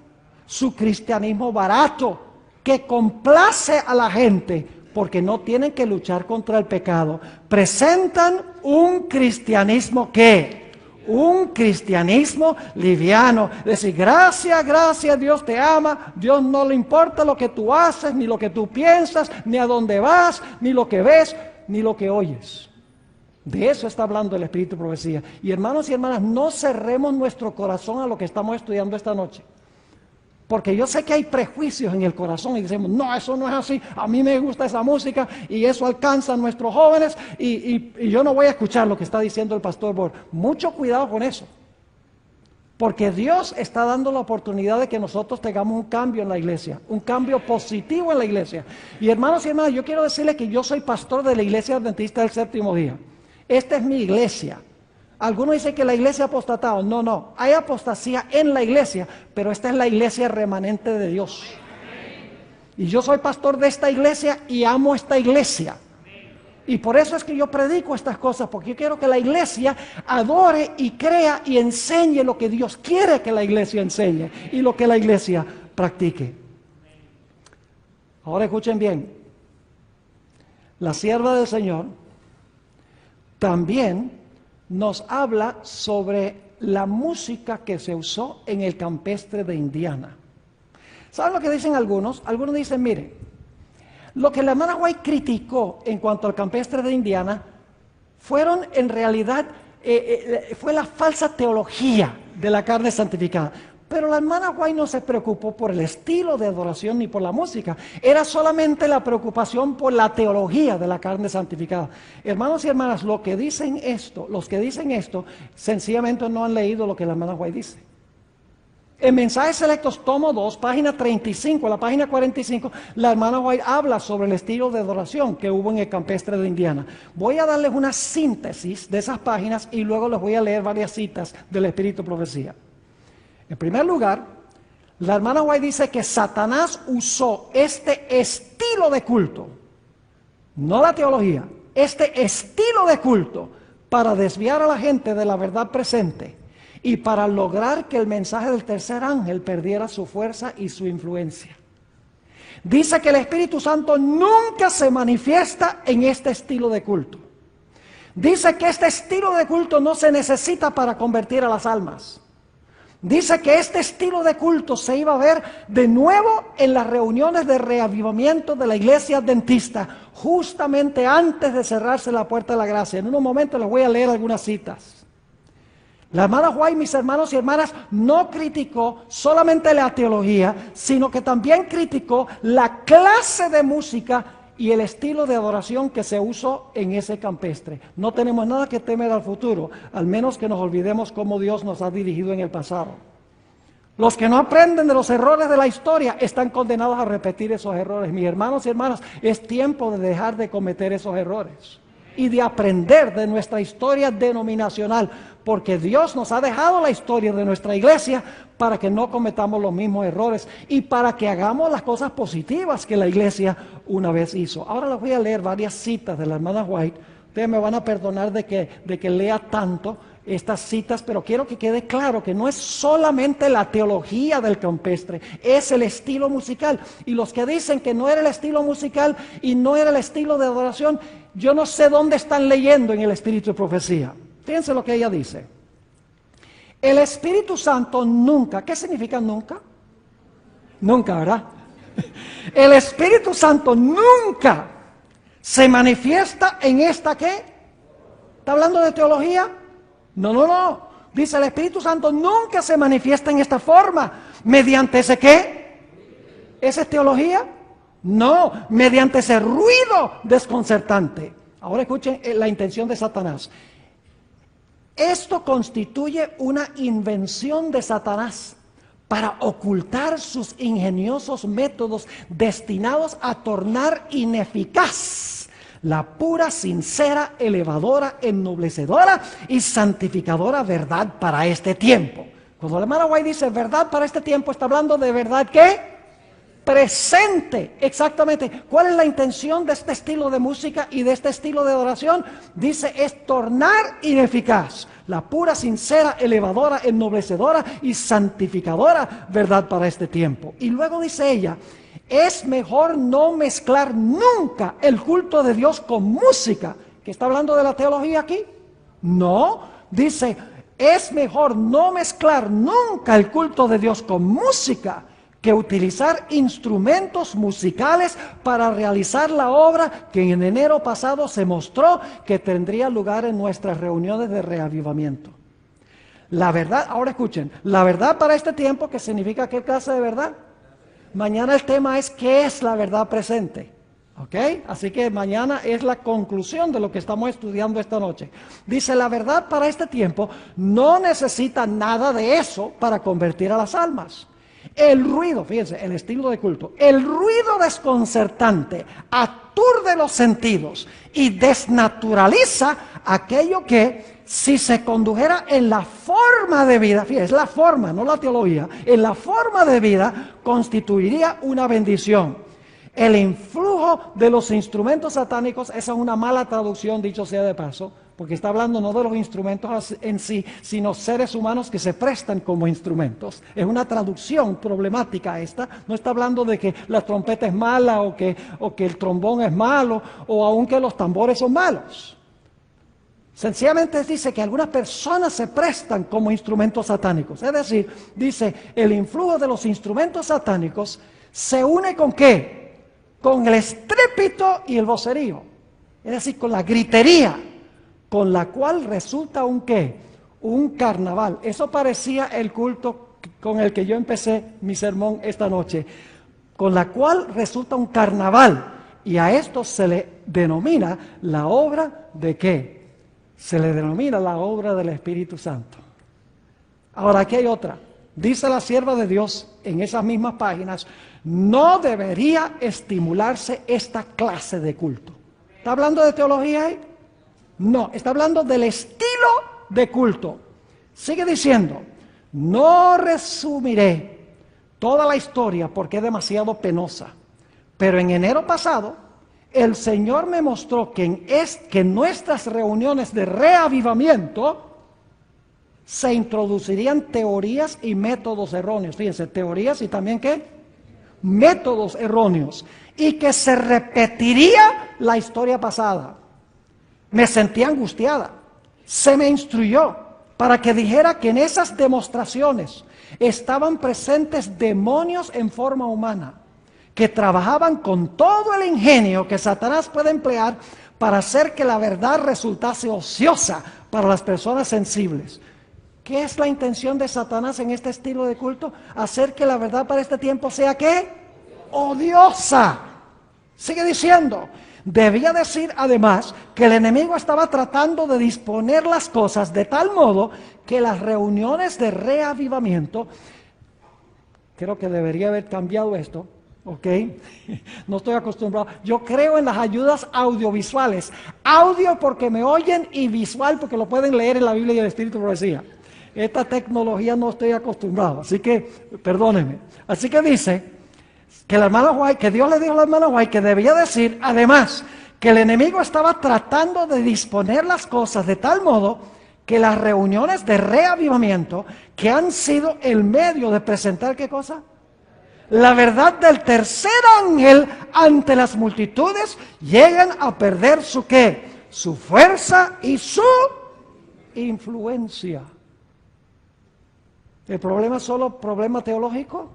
Su cristianismo barato, que complace a la gente, porque no tienen que luchar contra el pecado. Presentan un cristianismo ¿qué? Un cristianismo liviano. Decir, gracias, Dios te ama, Dios no le importa lo que tú haces, ni lo que tú piensas, ni a dónde vas, ni lo que ves, ni lo que oyes. De eso está hablando el Espíritu de Profecía. Y hermanos y hermanas, no cerremos nuestro corazón a lo que estamos estudiando esta noche. Porque yo sé que hay prejuicios en el corazón y decimos, no, eso no es así, a mí me gusta esa música y eso alcanza a nuestros jóvenes y yo no voy a escuchar lo que está diciendo el pastor Borg. Mucho cuidado con eso. Porque Dios está dando la oportunidad de que nosotros tengamos un cambio en la iglesia, un cambio positivo en la iglesia. Y hermanos y hermanas, yo quiero decirles que yo soy pastor de la Iglesia Adventista del Séptimo Día. Esta es mi iglesia. Algunos dicen que la iglesia ha apostatado. No, no, hay apostasía en la iglesia, pero esta es la iglesia remanente de Dios. Y yo soy pastor de esta iglesia y amo esta iglesia. Y por eso es que yo predico estas cosas, porque yo quiero que la iglesia adore y crea y enseñe lo que Dios quiere que la iglesia enseñe y lo que la iglesia practique. Ahora escuchen bien, la sierva del Señor también nos habla sobre la música que se usó en el campestre de Indiana. ¿Saben lo que dicen algunos? Algunos dicen, mire, lo que la hermana White criticó en cuanto al campestre de Indiana fueron en realidad, fue la falsa teología de la carne santificada. Pero la hermana White no se preocupó por el estilo de adoración ni por la música. Era solamente la preocupación por la teología de la carne santificada. Hermanos y hermanas, los que dicen esto, sencillamente no han leído lo que la hermana White dice. En Mensajes Selectos, tomo 2, página 35, la página 45, la hermana White habla sobre el estilo de adoración que hubo en el campestre de Indiana. Voy a darles una síntesis de esas páginas y luego les voy a leer varias citas del Espíritu Profecía. En primer lugar, la hermana White dice que Satanás usó este estilo de culto, no la teología, este estilo de culto para desviar a la gente de la verdad presente y para lograr que el mensaje del tercer ángel perdiera su fuerza y su influencia. Dice que el Espíritu Santo nunca se manifiesta en este estilo de culto. Dice que este estilo de culto no se necesita para convertir a las almas. Dice que este estilo de culto se iba a ver de nuevo en las reuniones de reavivamiento de la iglesia adventista, justamente antes de cerrarse la puerta de la gracia. En unos momentos les voy a leer algunas citas. La hermana White, mis hermanos y hermanas, no criticó solamente la teología, sino que también criticó la clase de música y el estilo de adoración que se usó en ese campestre. No tenemos nada que temer al futuro, al menos que nos olvidemos cómo Dios nos ha dirigido en el pasado. Los que no aprenden de los errores de la historia están condenados a repetir esos errores. Mis hermanos y hermanas, es tiempo de dejar de cometer esos errores y de aprender de nuestra historia denominacional, porque Dios nos ha dejado la historia de nuestra iglesia para que no cometamos los mismos errores y para que hagamos las cosas positivas que la iglesia una vez hizo. Ahora les voy a leer varias citas de la hermana White. Ustedes me van a perdonar de que lea tanto estas citas, pero quiero que quede claro que no es solamente la teología del campestre, es el estilo musical. Y los que dicen que no era el estilo musical y no era el estilo de adoración, yo no sé dónde están leyendo en el Espíritu de Profecía. Fíjense lo que ella dice. El Espíritu Santo nunca, ¿qué significa nunca? Nunca, ¿verdad? El Espíritu Santo nunca se manifiesta en esta ¿qué? ¿Está hablando de teología? No. Dice el Espíritu Santo nunca se manifiesta en esta forma. ¿Mediante ese qué? ¿Esa es teología? No, mediante ese ruido desconcertante. Ahora escuchen la intención de Satanás. Esto constituye una invención de Satanás para ocultar sus ingeniosos métodos destinados a tornar ineficaz la pura, sincera, elevadora, ennoblecedora y santificadora verdad para este tiempo. Cuando la hermana White dice verdad para este tiempo, está hablando de verdad ¿qué? Presente, exactamente. ¿Cuál es la intención de este estilo de música y de este estilo de adoración? Dice, es tornar ineficaz la pura, sincera, elevadora, ennoblecedora y santificadora verdad para este tiempo. Y luego dice ella, es mejor no mezclar nunca el culto de Dios con música. ¿Que está hablando de la teología aquí? No, dice, es mejor no mezclar nunca el culto de Dios con música que utilizar instrumentos musicales para realizar la obra que en enero pasado se mostró que tendría lugar en nuestras reuniones de reavivamiento. La verdad, ahora escuchen, la verdad para este tiempo, ¿qué significa qué clase de verdad? Mañana el tema es ¿qué es la verdad presente? ¿Ok? Así que mañana es la conclusión de lo que estamos estudiando esta noche. Dice, la verdad para este tiempo no necesita nada de eso para convertir a las almas. El ruido, fíjense, el estilo de culto, el ruido desconcertante aturde los sentidos y desnaturaliza aquello que, si se condujera en la forma de vida, fíjense, la forma, no la teología, en la forma de vida constituiría una bendición. El influjo de los instrumentos satánicos, esa es una mala traducción, dicho sea de paso, porque está hablando no de los instrumentos en sí, sino seres humanos que se prestan como instrumentos. Es una traducción problemática esta. No está hablando de que la trompeta es mala o que el trombón es malo o aun que los tambores son malos. Sencillamente dice que algunas personas se prestan como instrumentos satánicos. Es decir, dice, el influjo de los instrumentos satánicos se une ¿con qué? Con el estrépito y el vocerío. Es decir, con la gritería, con la cual resulta un ¿qué? Un carnaval. Eso parecía el culto con el que yo empecé mi sermón esta noche, con la cual resulta un carnaval. Y a esto se le denomina la obra ¿de qué? Se le denomina la obra del Espíritu Santo. Ahora, aquí hay otra. Dice la sierva de Dios en esas mismas páginas, no debería estimularse esta clase de culto. ¿Está hablando de teología ahí? No, está hablando del estilo de culto. Sigue diciendo, no resumiré toda la historia porque es demasiado penosa, pero en enero pasado el Señor me mostró que en nuestras reuniones de reavivamiento se introducirían teorías y métodos erróneos. Fíjense, teorías y también ¿qué? Métodos erróneos. Y que se repetiría la historia pasada. Me sentí angustiada. Se me instruyó para que dijera que en esas demostraciones estaban presentes demonios en forma humana, que trabajaban con todo el ingenio que Satanás puede emplear para hacer que la verdad resultase ociosa para las personas sensibles. ¿Qué es la intención de Satanás en este estilo de culto? Hacer que la verdad para este tiempo sea ¿qué? Odiosa. Sigue diciendo, debía decir además que el enemigo estaba tratando de disponer las cosas de tal modo que las reuniones de reavivamiento, creo que debería haber cambiado esto, ¿ok? No estoy acostumbrado. Yo creo en las ayudas audiovisuales. Audio porque me oyen y visual porque lo pueden leer en la Biblia y el Espíritu de Profecía. Esta tecnología no estoy acostumbrado, así que perdónenme. Así que dice que la hermana White, que Dios le dijo a la hermana White que debía decir, además, que el enemigo estaba tratando de disponer las cosas de tal modo que las reuniones de reavivamiento, que han sido el medio de presentar, ¿qué cosa? La verdad del tercer ángel ante las multitudes, llegan a perder su ¿qué? Su fuerza y su influencia. ¿El problema es solo problema teológico?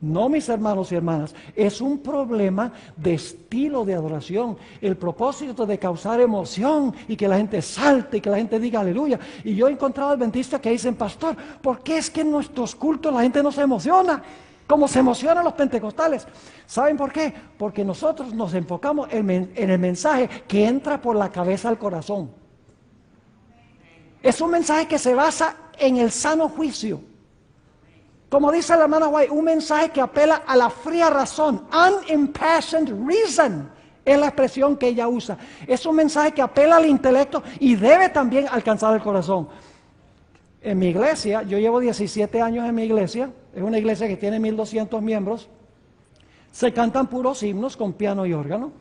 No, mis hermanos y hermanas, es un problema de estilo de adoración. El propósito de causar emoción y que la gente salte y que la gente diga aleluya. Y yo he encontrado adventistas que dicen, pastor, ¿por qué es que en nuestros cultos la gente no se emociona? Como se emocionan los pentecostales. ¿Saben por qué? Porque nosotros nos enfocamos en el mensaje que entra por la cabeza al corazón. Es un mensaje que se basa en el sano juicio. Como dice la hermana White, un mensaje que apela a la fría razón. Unimpassioned reason es la expresión que ella usa. Es un mensaje que apela al intelecto y debe también alcanzar el corazón. En mi iglesia, yo llevo 17 años en mi iglesia, es una iglesia que tiene 1200 miembros, se cantan puros himnos con piano y órgano,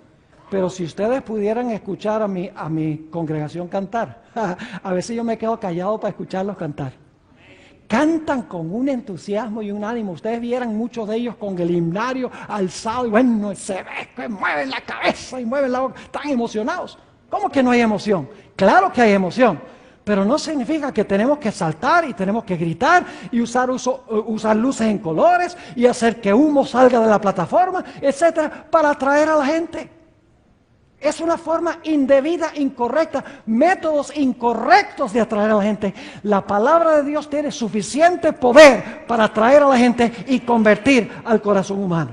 pero si ustedes pudieran escuchar a mi congregación cantar, a veces yo me quedo callado para escucharlos cantar. Cantan con un entusiasmo y un ánimo, ustedes vieran muchos de ellos con el himnario alzado y bueno, se ve que mueven la cabeza y mueven la boca, están emocionados. ¿Cómo que no hay emoción? Claro que hay emoción. Pero no significa que tenemos que saltar y tenemos que gritar y usar luces en colores y hacer que humo salga de la plataforma, etcétera, para atraer a la gente. Es una forma indebida, incorrecta, métodos incorrectos de atraer a la gente. La palabra de Dios tiene suficiente poder para atraer a la gente y convertir al corazón humano.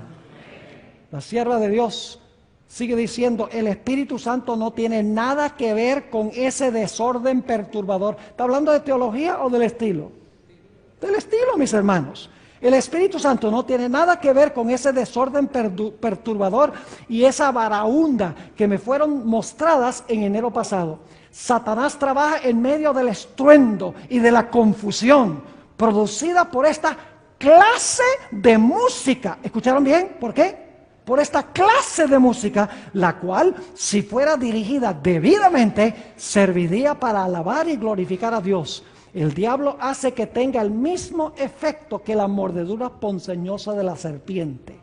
La sierva de Dios sigue diciendo, el Espíritu Santo no tiene nada que ver con ese desorden perturbador. ¿Está hablando de teología o del estilo? Del estilo, mis hermanos. El Espíritu Santo no tiene nada que ver con ese desorden perturbador y esa varaunda que me fueron mostradas en enero pasado. Satanás trabaja en medio del estruendo y de la confusión producida por esta clase de música. ¿Escucharon bien? ¿Por qué? Por esta clase de música, la cual, si fuera dirigida debidamente, serviría para alabar y glorificar a Dios. El diablo hace que tenga el mismo efecto que la mordedura ponzoñosa de la serpiente.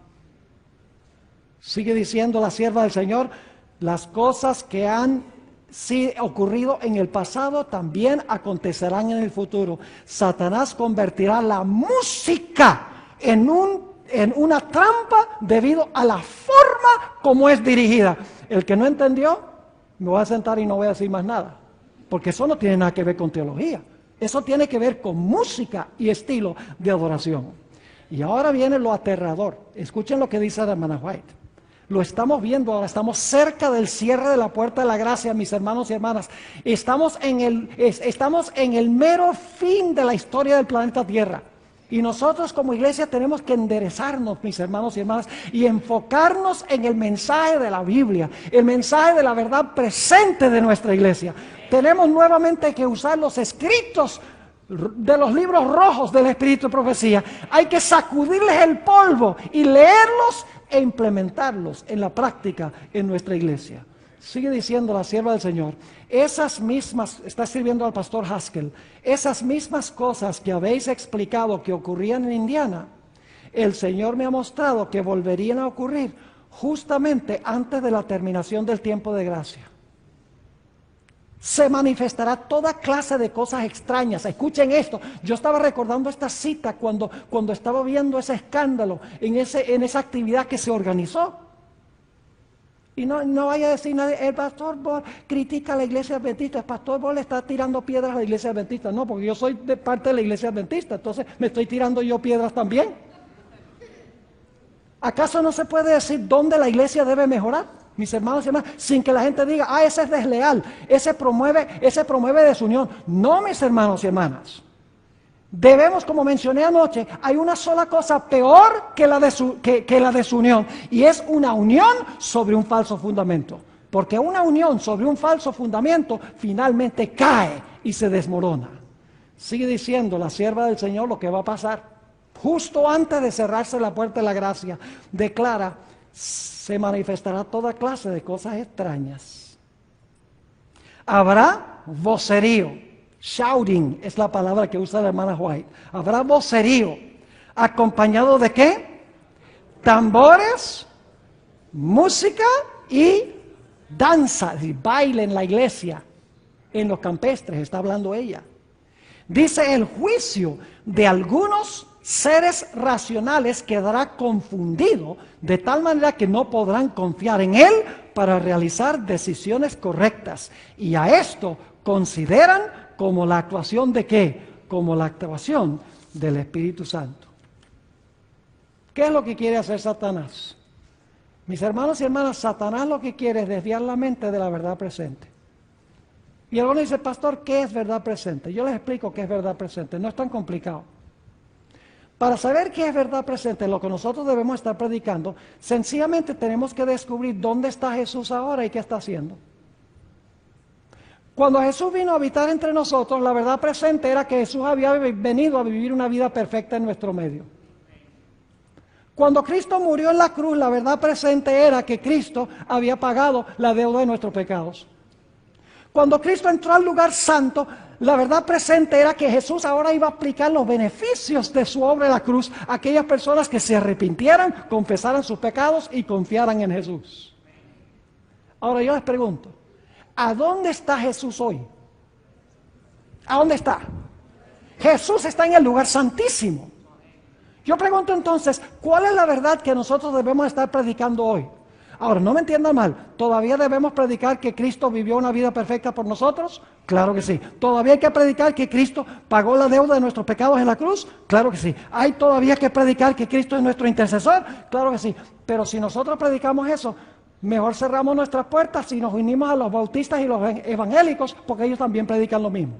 Sigue diciendo la sierva del Señor, las cosas que han ocurrido en el pasado también acontecerán en el futuro. Satanás convertirá la música en una trampa debido a la forma como es dirigida. El que no entendió, me voy a sentar y no voy a decir más nada, porque eso no tiene nada que ver con teología. Eso tiene que ver con música y estilo de adoración. Y ahora viene lo aterrador. Escuchen lo que dice la hermana White. Lo estamos viendo ahora, estamos cerca del cierre de la puerta de la gracia, mis hermanos y hermanas. Estamos en el mero fin de la historia del planeta Tierra. Y nosotros como iglesia tenemos que enderezarnos, mis hermanos y hermanas, y enfocarnos en el mensaje de la Biblia, el mensaje de la verdad presente de nuestra iglesia. Tenemos nuevamente que usar los escritos de los libros rojos del Espíritu de Profecía. Hay que sacudirles el polvo y leerlos e implementarlos en la práctica en nuestra iglesia. Sigue diciendo la sierva del Señor, esas mismas, está escribiendo al pastor Haskell, esas mismas cosas que habéis explicado que ocurrían en Indiana, el Señor me ha mostrado que volverían a ocurrir justamente antes de la terminación del tiempo de gracia. Se manifestará toda clase de cosas extrañas. Escuchen esto, yo estaba recordando esta cita cuando estaba viendo ese escándalo en esa actividad que se organizó. Y no vaya a decir nadie, el pastor Ball critica a la iglesia adventista, el pastor Ball le está tirando piedras a la iglesia adventista. No, porque yo soy de parte de la iglesia adventista, entonces me estoy tirando yo piedras también. ¿Acaso no se puede decir dónde la iglesia debe mejorar, mis hermanos y hermanas, sin que la gente diga, ese es desleal, ese promueve desunión? No, mis hermanos y hermanas. Debemos, como mencioné anoche, hay una sola cosa peor que la desunión, y es una unión sobre un falso fundamento. Porque una unión sobre un falso fundamento finalmente cae y se desmorona. Sigue diciendo la sierva del Señor lo que va a pasar. Justo antes de cerrarse la puerta de la gracia, declara, se manifestará toda clase de cosas extrañas. Habrá vocerío. Shouting es la palabra que usa la hermana White. Habrá vocerío, acompañado de ¿qué? Tambores, música y danza, y baile en la iglesia, en los campestres, está hablando ella. Dice, el juicio de algunos seres racionales quedará confundido, de tal manera que no podrán confiar en él para realizar decisiones correctas. Y a esto consideran como la actuación de ¿qué? Como la actuación del Espíritu Santo. ¿Qué es lo que quiere hacer Satanás? Mis hermanos y hermanas, Satanás lo que quiere es desviar la mente de la verdad presente. Y alguno dice, pastor, ¿qué es verdad presente? Yo les explico qué es verdad presente, no es tan complicado. Para saber qué es verdad presente, lo que nosotros debemos estar predicando, sencillamente tenemos que descubrir dónde está Jesús ahora y qué está haciendo. Cuando Jesús vino a habitar entre nosotros, la verdad presente era que Jesús había venido a vivir una vida perfecta en nuestro medio. Cuando Cristo murió en la cruz, la verdad presente era que Cristo había pagado la deuda de nuestros pecados. Cuando Cristo entró al lugar santo, la verdad presente era que Jesús ahora iba a aplicar los beneficios de su obra en la cruz a aquellas personas que se arrepintieran, confesaran sus pecados y confiaran en Jesús. Ahora yo les pregunto, ¿a dónde está Jesús hoy? ¿A dónde está? Jesús está en el lugar santísimo. Yo pregunto entonces, ¿cuál es la verdad que nosotros debemos estar predicando hoy? Ahora, no me entiendan mal, ¿todavía debemos predicar que Cristo vivió una vida perfecta por nosotros? Claro que sí. ¿Todavía hay que predicar que Cristo pagó la deuda de nuestros pecados en la cruz? Claro que sí. ¿Hay todavía que predicar que Cristo es nuestro intercesor? Claro que sí. Pero si nosotros predicamos eso, mejor cerramos nuestras puertas y nos unimos a los bautistas y los evangélicos, porque ellos también predican lo mismo.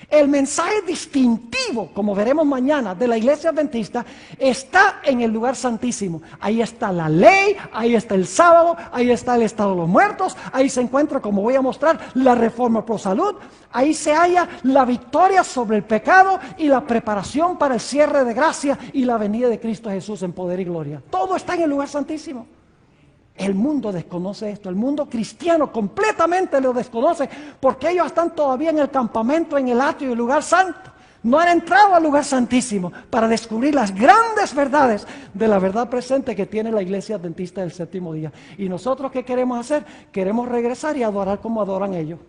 El mensaje distintivo, como veremos mañana, de la iglesia adventista está en el lugar santísimo. Ahí está la ley, ahí está el sábado, ahí está el estado de los muertos, ahí se encuentra, como voy a mostrar, la reforma pro salud, ahí se halla la victoria sobre el pecado y la preparación para el cierre de gracia y la venida de Cristo Jesús en poder y gloria. Todo está en el lugar santísimo. El mundo desconoce esto, el mundo cristiano completamente lo desconoce porque ellos están todavía en el campamento, en el atrio y el lugar santo. No han entrado al lugar santísimo para descubrir las grandes verdades de la verdad presente que tiene la iglesia adventista del séptimo día. ¿Y nosotros qué queremos hacer? Queremos regresar y adorar como adoran ellos.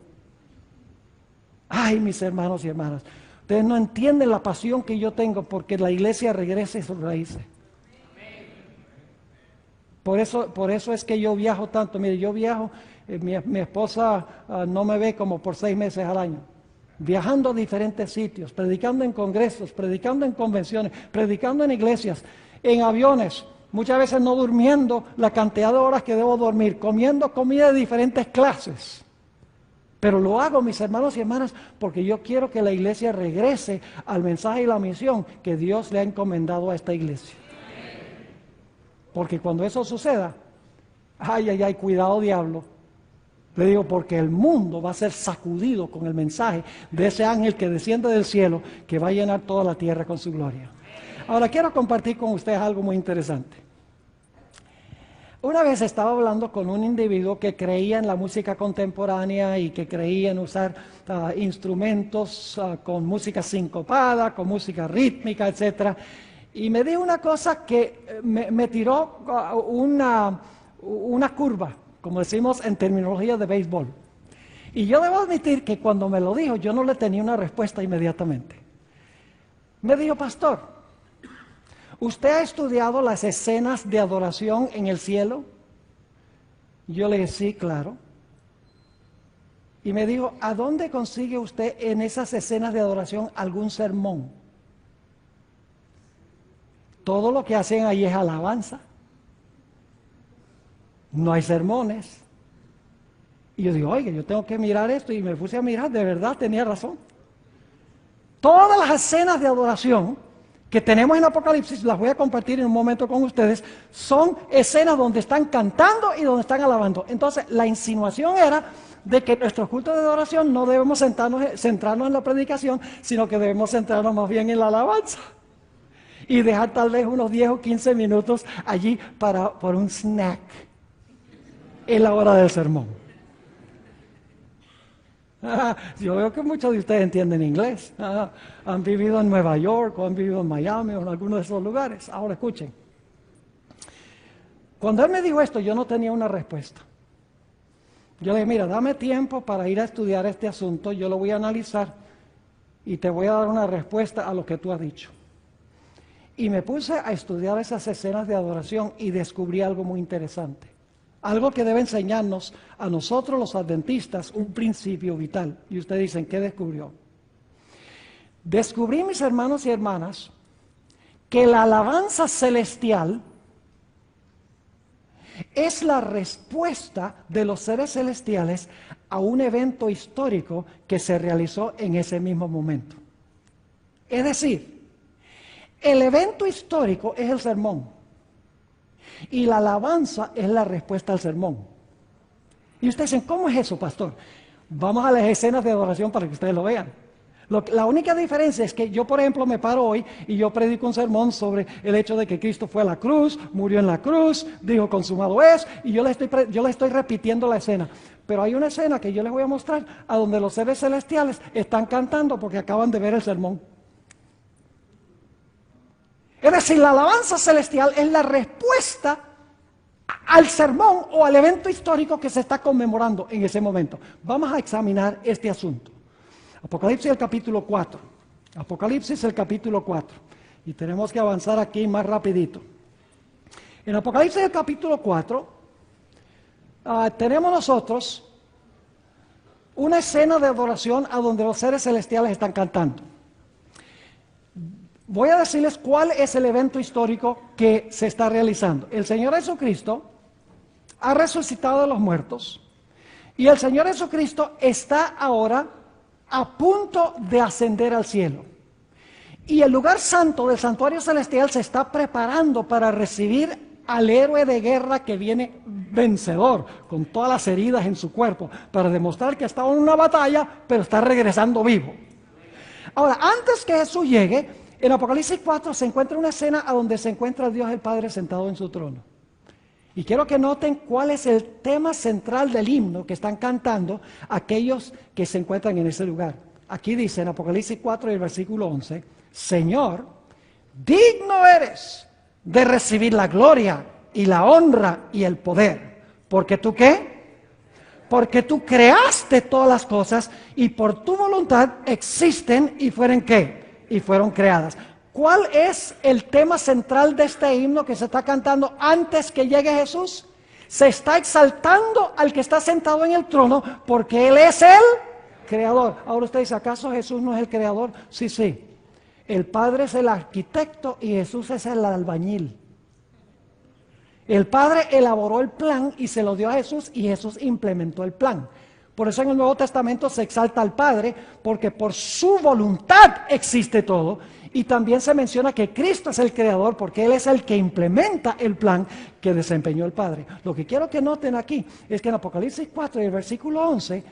Ay, mis hermanos y hermanas, ustedes no entienden la pasión que yo tengo porque la iglesia regrese a sus raíces. Por eso es que yo viajo tanto. Mire, yo viajo, mi esposa no me ve como por 6 meses al año. Viajando a diferentes sitios, predicando en congresos, predicando en convenciones, predicando en iglesias, en aviones, muchas veces no durmiendo la cantidad de horas que debo dormir, comiendo comida de diferentes clases. Pero lo hago, mis hermanos y hermanas, porque yo quiero que la iglesia regrese al mensaje y la misión que Dios le ha encomendado a esta iglesia. Porque cuando eso suceda, ay, cuidado, diablo. Le digo, porque el mundo va a ser sacudido con el mensaje de ese ángel que desciende del cielo, que va a llenar toda la tierra con su gloria. Ahora quiero compartir con ustedes algo muy interesante. Una vez estaba hablando con un individuo que creía en la música contemporánea y que creía en usar instrumentos con música sincopada, con música rítmica, etc. Y me dijo una cosa que me tiró una curva, como decimos en terminología de béisbol. Y yo debo admitir que cuando me lo dijo, yo no le tenía una respuesta inmediatamente. Me dijo, pastor, ¿usted ha estudiado las escenas de adoración en el cielo? Yo le dije, sí, claro. Y me dijo, ¿a dónde consigue usted en esas escenas de adoración algún sermón? Todo lo que hacen ahí es alabanza. No hay sermones. Y yo digo, oiga, yo tengo que mirar esto, y me puse a mirar, de verdad tenía razón. Todas las escenas de adoración que tenemos en Apocalipsis, las voy a compartir en un momento con ustedes, son escenas donde están cantando y donde están alabando. Entonces, la insinuación era de que nuestro culto de adoración no debemos centrarnos en la predicación, sino que debemos centrarnos más bien en la alabanza. Y dejar tal vez unos 10 o 15 minutos allí por un snack en la hora del sermón. Yo veo que muchos de ustedes entienden inglés. Han vivido en Nueva York, o han vivido en Miami, o en alguno de esos lugares. Ahora escuchen. Cuando él me dijo esto, yo no tenía una respuesta. Yo le dije, mira, dame tiempo para ir a estudiar este asunto, yo lo voy a analizar y te voy a dar una respuesta a lo que tú has dicho. Y me puse a estudiar esas escenas de adoración y descubrí algo muy interesante. Algo que debe enseñarnos a nosotros los adventistas un principio vital. Y ustedes dicen, ¿qué descubrió? Descubrí, mis hermanos y hermanas, que la alabanza celestial es la respuesta de los seres celestiales a un evento histórico que se realizó en ese mismo momento. Es decir, el evento histórico es el sermón. Y la alabanza es la respuesta al sermón. Y ustedes dicen, ¿cómo es eso, pastor? Vamos a las escenas de adoración para que ustedes lo vean. La única diferencia es que yo, por ejemplo, me paro hoy y yo predico un sermón sobre el hecho de que Cristo fue a la cruz, murió en la cruz, dijo consumado es, y yo le estoy repitiendo la escena. Pero hay una escena que yo les voy a mostrar a donde los seres celestiales están cantando porque acaban de ver el sermón. Es decir, la alabanza celestial es la respuesta al sermón o al evento histórico que se está conmemorando en ese momento. Vamos a examinar este asunto. Apocalipsis el capítulo 4. Apocalipsis el capítulo 4. Y tenemos que avanzar aquí más rapidito. En Apocalipsis el capítulo 4 tenemos nosotros una escena de adoración a donde los seres celestiales están cantando. Voy a decirles cuál es el evento histórico que se está realizando. El Señor Jesucristo ha resucitado de los muertos y el Señor Jesucristo está ahora a punto de ascender al cielo. Y el lugar santo del santuario celestial se está preparando para recibir al héroe de guerra que viene vencedor, con todas las heridas en su cuerpo, para demostrar que ha estado en una batalla, pero está regresando vivo. Ahora, antes que Jesús llegue, en Apocalipsis 4 se encuentra una escena a donde se encuentra Dios el Padre sentado en su trono. Y quiero que noten cuál es el tema central del himno que están cantando aquellos que se encuentran en ese lugar. Aquí dice en Apocalipsis 4 y el versículo 11, Señor, digno eres de recibir la gloria y la honra y el poder. ¿Porque tú qué? Porque tú creaste todas las cosas y por tu voluntad existen y fueron ¿qué? Y fueron creadas. ¿Cuál es el tema central de este himno que se está cantando antes que llegue Jesús? Se está exaltando al que está sentado en el trono porque Él es el creador. Ahora usted dice, ¿acaso Jesús no es el creador? Sí, sí. El Padre es el arquitecto y Jesús es el albañil. El Padre elaboró el plan y se lo dio a Jesús y Jesús implementó el plan. Por eso en el Nuevo Testamento se exalta al Padre porque por su voluntad existe todo. Y también se menciona que Cristo es el creador porque Él es el que implementa el plan que desempeñó el Padre. Lo que quiero que noten aquí es que en Apocalipsis 4 y el versículo 11,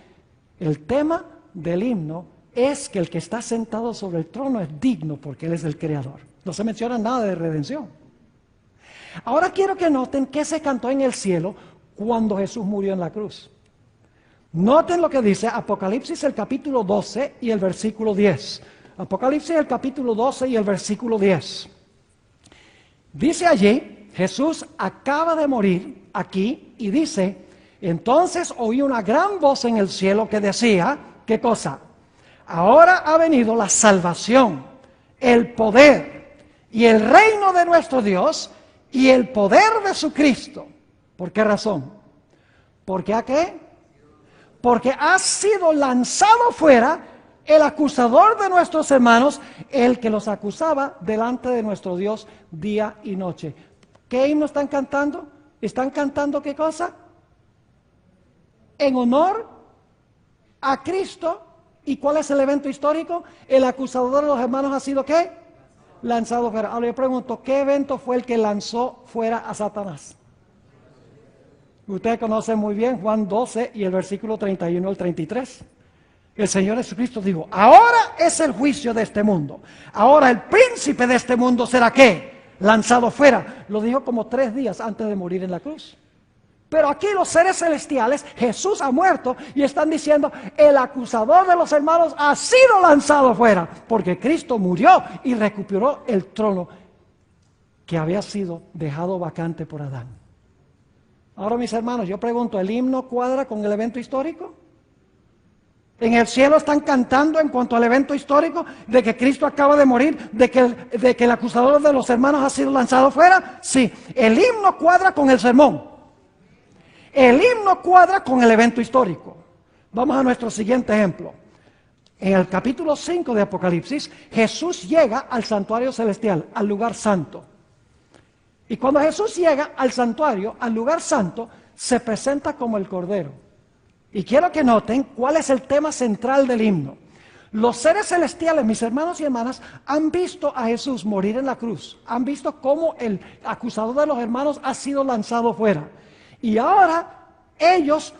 el tema del himno es que el que está sentado sobre el trono es digno porque Él es el creador. No se menciona nada de redención. Ahora quiero que noten qué se cantó en el cielo cuando Jesús murió en la cruz. Noten lo que dice Apocalipsis el capítulo 12 y el versículo 10. Apocalipsis el capítulo 12 y el versículo 10. Dice allí, Jesús acaba de morir aquí y dice, entonces oí una gran voz en el cielo que decía, ¿qué cosa? Ahora ha venido la salvación, el poder y el reino de nuestro Dios y el poder de su Cristo. ¿Por qué razón? ¿Porque a qué? Porque ha sido lanzado fuera el acusador de nuestros hermanos, el que los acusaba delante de nuestro Dios día y noche. ¿Qué himno están cantando? ¿Están cantando qué cosa? En honor a Cristo. ¿Y cuál es el evento histórico? El acusador de los hermanos ha sido ¿qué? Lanzado fuera. Ahora yo pregunto, ¿qué evento fue el que lanzó fuera a Satanás? Usted conoce muy bien Juan 12 y el versículo 31 al 33. El Señor Jesucristo dijo, ahora es el juicio de este mundo. Ahora el príncipe de este mundo será ¿qué? Lanzado fuera. Lo dijo como 3 días antes de morir en la cruz. Pero aquí los seres celestiales, Jesús ha muerto y están diciendo, el acusador de los hermanos ha sido lanzado fuera, porque Cristo murió y recuperó el trono que había sido dejado vacante por Adán. Ahora, mis hermanos, yo pregunto, ¿el himno cuadra con el evento histórico? En el cielo están cantando en cuanto al evento histórico de que Cristo acaba de morir, de que el acusador de los hermanos ha sido lanzado fuera. Sí, el himno cuadra con el sermón. El himno cuadra con el evento histórico. Vamos a nuestro siguiente ejemplo. En el capítulo 5 de Apocalipsis, Jesús llega al santuario celestial, al lugar santo. Y cuando Jesús llega al santuario, al lugar santo, se presenta como el Cordero. Y quiero que noten cuál es el tema central del himno. Los seres celestiales, mis hermanos y hermanas, han visto a Jesús morir en la cruz. Han visto cómo el acusador de los hermanos ha sido lanzado fuera. Y ahora ellos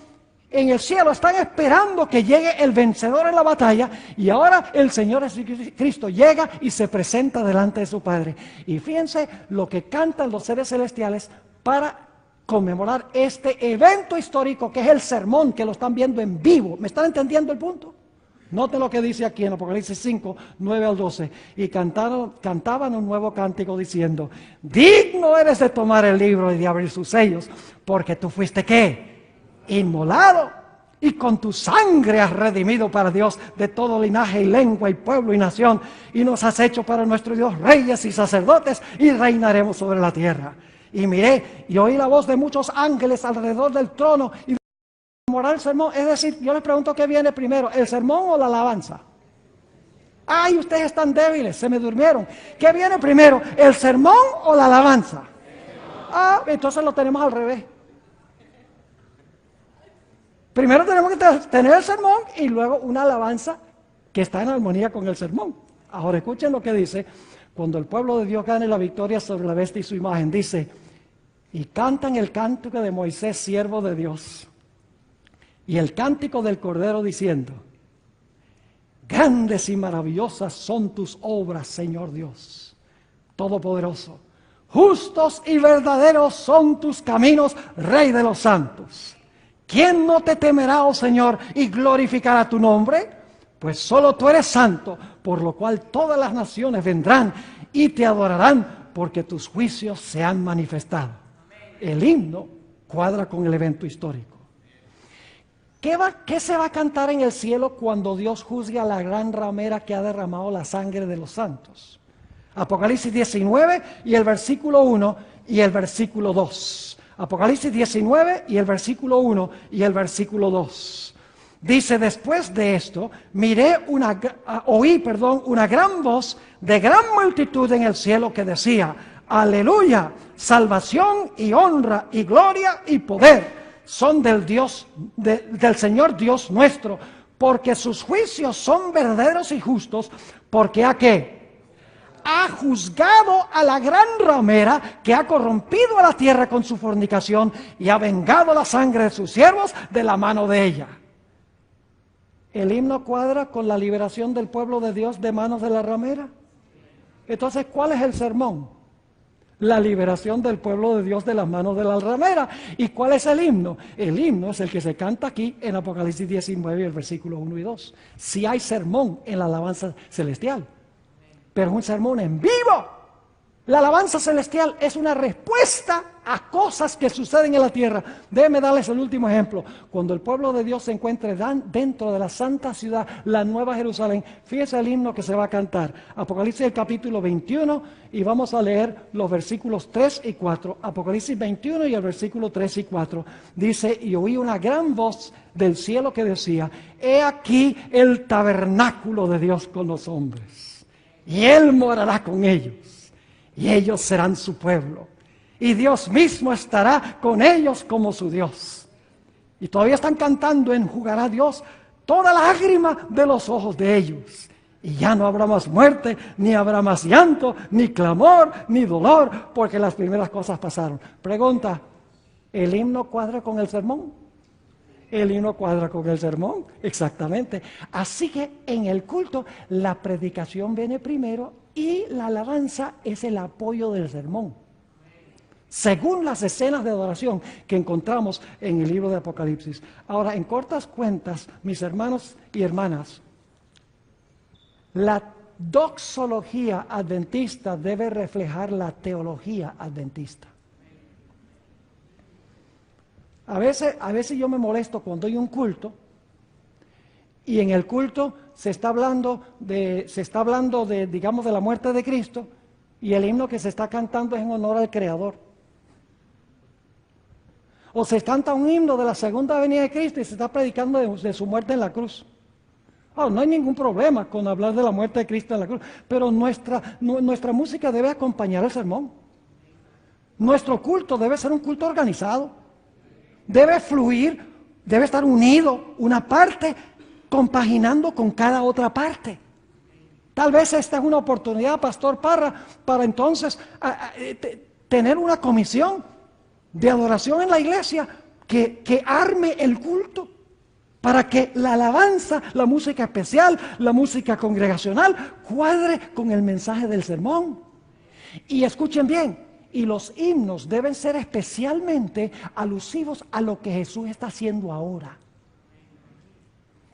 en el cielo están esperando que llegue el vencedor en la batalla. Y ahora el Señor Jesucristo llega y se presenta delante de su Padre. Y fíjense lo que cantan los seres celestiales para conmemorar este evento histórico que es el sermón, que lo están viendo en vivo. ¿Me están entendiendo el punto? Note lo que dice aquí en Apocalipsis 5, 9 al 12. Y cantaban un nuevo cántico diciendo, digno eres de tomar el libro y de abrir sus sellos, porque tú fuiste ¿qué? Inmolado, y con tu sangre has redimido para Dios de todo linaje y lengua y pueblo y nación, y nos has hecho para nuestro Dios reyes y sacerdotes, y reinaremos sobre la tierra. Y miré y oí la voz de muchos ángeles alrededor del trono y memorar el sermón. Es decir, yo les pregunto qué viene primero, ¿el sermón o la alabanza? Ay, ustedes están débiles, se me durmieron. ¿Qué viene primero, el sermón o la alabanza? Ah, entonces lo tenemos al revés. Primero tenemos que tener el sermón y luego una alabanza que está en armonía con el sermón. Ahora escuchen lo que dice. Cuando el pueblo de Dios gane la victoria sobre la bestia y su imagen, dice, y cantan el cántico de Moisés, siervo de Dios, y el cántico del Cordero diciendo, grandes y maravillosas son tus obras, Señor Dios Todopoderoso. Justos y verdaderos son tus caminos, Rey de los santos. ¿Quién no te temerá, oh Señor, y glorificará tu nombre? Pues solo tú eres santo, por lo cual todas las naciones vendrán y te adorarán, porque tus juicios se han manifestado. El himno cuadra con el evento histórico. ¿Qué se va a cantar en el cielo cuando Dios juzgue a la gran ramera que ha derramado la sangre de los santos? Apocalipsis 19 y el versículo 1 y el versículo 2. Apocalipsis 19 y el versículo 1 y el versículo 2. Dice, después de esto, oí una gran voz de gran multitud en el cielo que decía, aleluya, salvación y honra y gloria y poder son del Señor Dios nuestro, porque sus juicios son verdaderos y justos, porque ha juzgado a la gran ramera que ha corrompido a la tierra con su fornicación y ha vengado la sangre de sus siervos de la mano de ella. ¿El himno cuadra con la liberación del pueblo de Dios de manos de la ramera? Entonces, ¿cuál es el sermón? La liberación del pueblo de Dios de las manos de la ramera. ¿Y cuál es el himno? El himno es el que se canta aquí en Apocalipsis 19, el versículo 1 y 2. Si hay sermón en la alabanza celestial, pero un sermón en vivo. La alabanza celestial es una respuesta a cosas que suceden en la tierra. Déjenme darles el último ejemplo. Cuando el pueblo de Dios se encuentre dentro de la santa ciudad, la Nueva Jerusalén, fíjese el himno que se va a cantar. Apocalipsis el capítulo 21 y vamos a leer los versículos 3 y 4. Apocalipsis 21 y el versículo 3 y 4. Dice, y oí una gran voz del cielo que decía, he aquí el tabernáculo de Dios con los hombres, y Él morará con ellos. Y ellos serán su pueblo. Y Dios mismo estará con ellos como su Dios. Y todavía están cantando, enjugará Dios toda lágrima de los ojos de ellos. Y ya no habrá más muerte, ni habrá más llanto, ni clamor, ni dolor, porque las primeras cosas pasaron. Pregunta, ¿el himno cuadra con el sermón? El himno cuadra con el sermón, exactamente. Así que en el culto la predicación viene primero y la alabanza es el apoyo del sermón, según las escenas de adoración que encontramos en el libro de Apocalipsis. Ahora, en cortas cuentas, mis hermanos y hermanas, la doxología adventista debe reflejar la teología adventista. A veces yo me molesto cuando hay un culto y en el culto se está hablando de, digamos, de la muerte de Cristo y el himno que se está cantando es en honor al Creador. O se canta un himno de la segunda venida de Cristo y se está predicando de su muerte en la cruz. No hay ningún problema con hablar de la muerte de Cristo en la cruz, pero nuestra música debe acompañar el sermón. Nuestro culto debe ser un culto organizado. Debe fluir, debe estar unido, una parte compaginando con cada otra parte. Tal vez esta es una oportunidad, Pastor Parra, para entonces tener una comisión de adoración en la iglesia que arme el culto para que la alabanza, la música especial, la música congregacional cuadre con el mensaje del sermón. Y escuchen bien, y los himnos deben ser especialmente alusivos a lo que Jesús está haciendo ahora.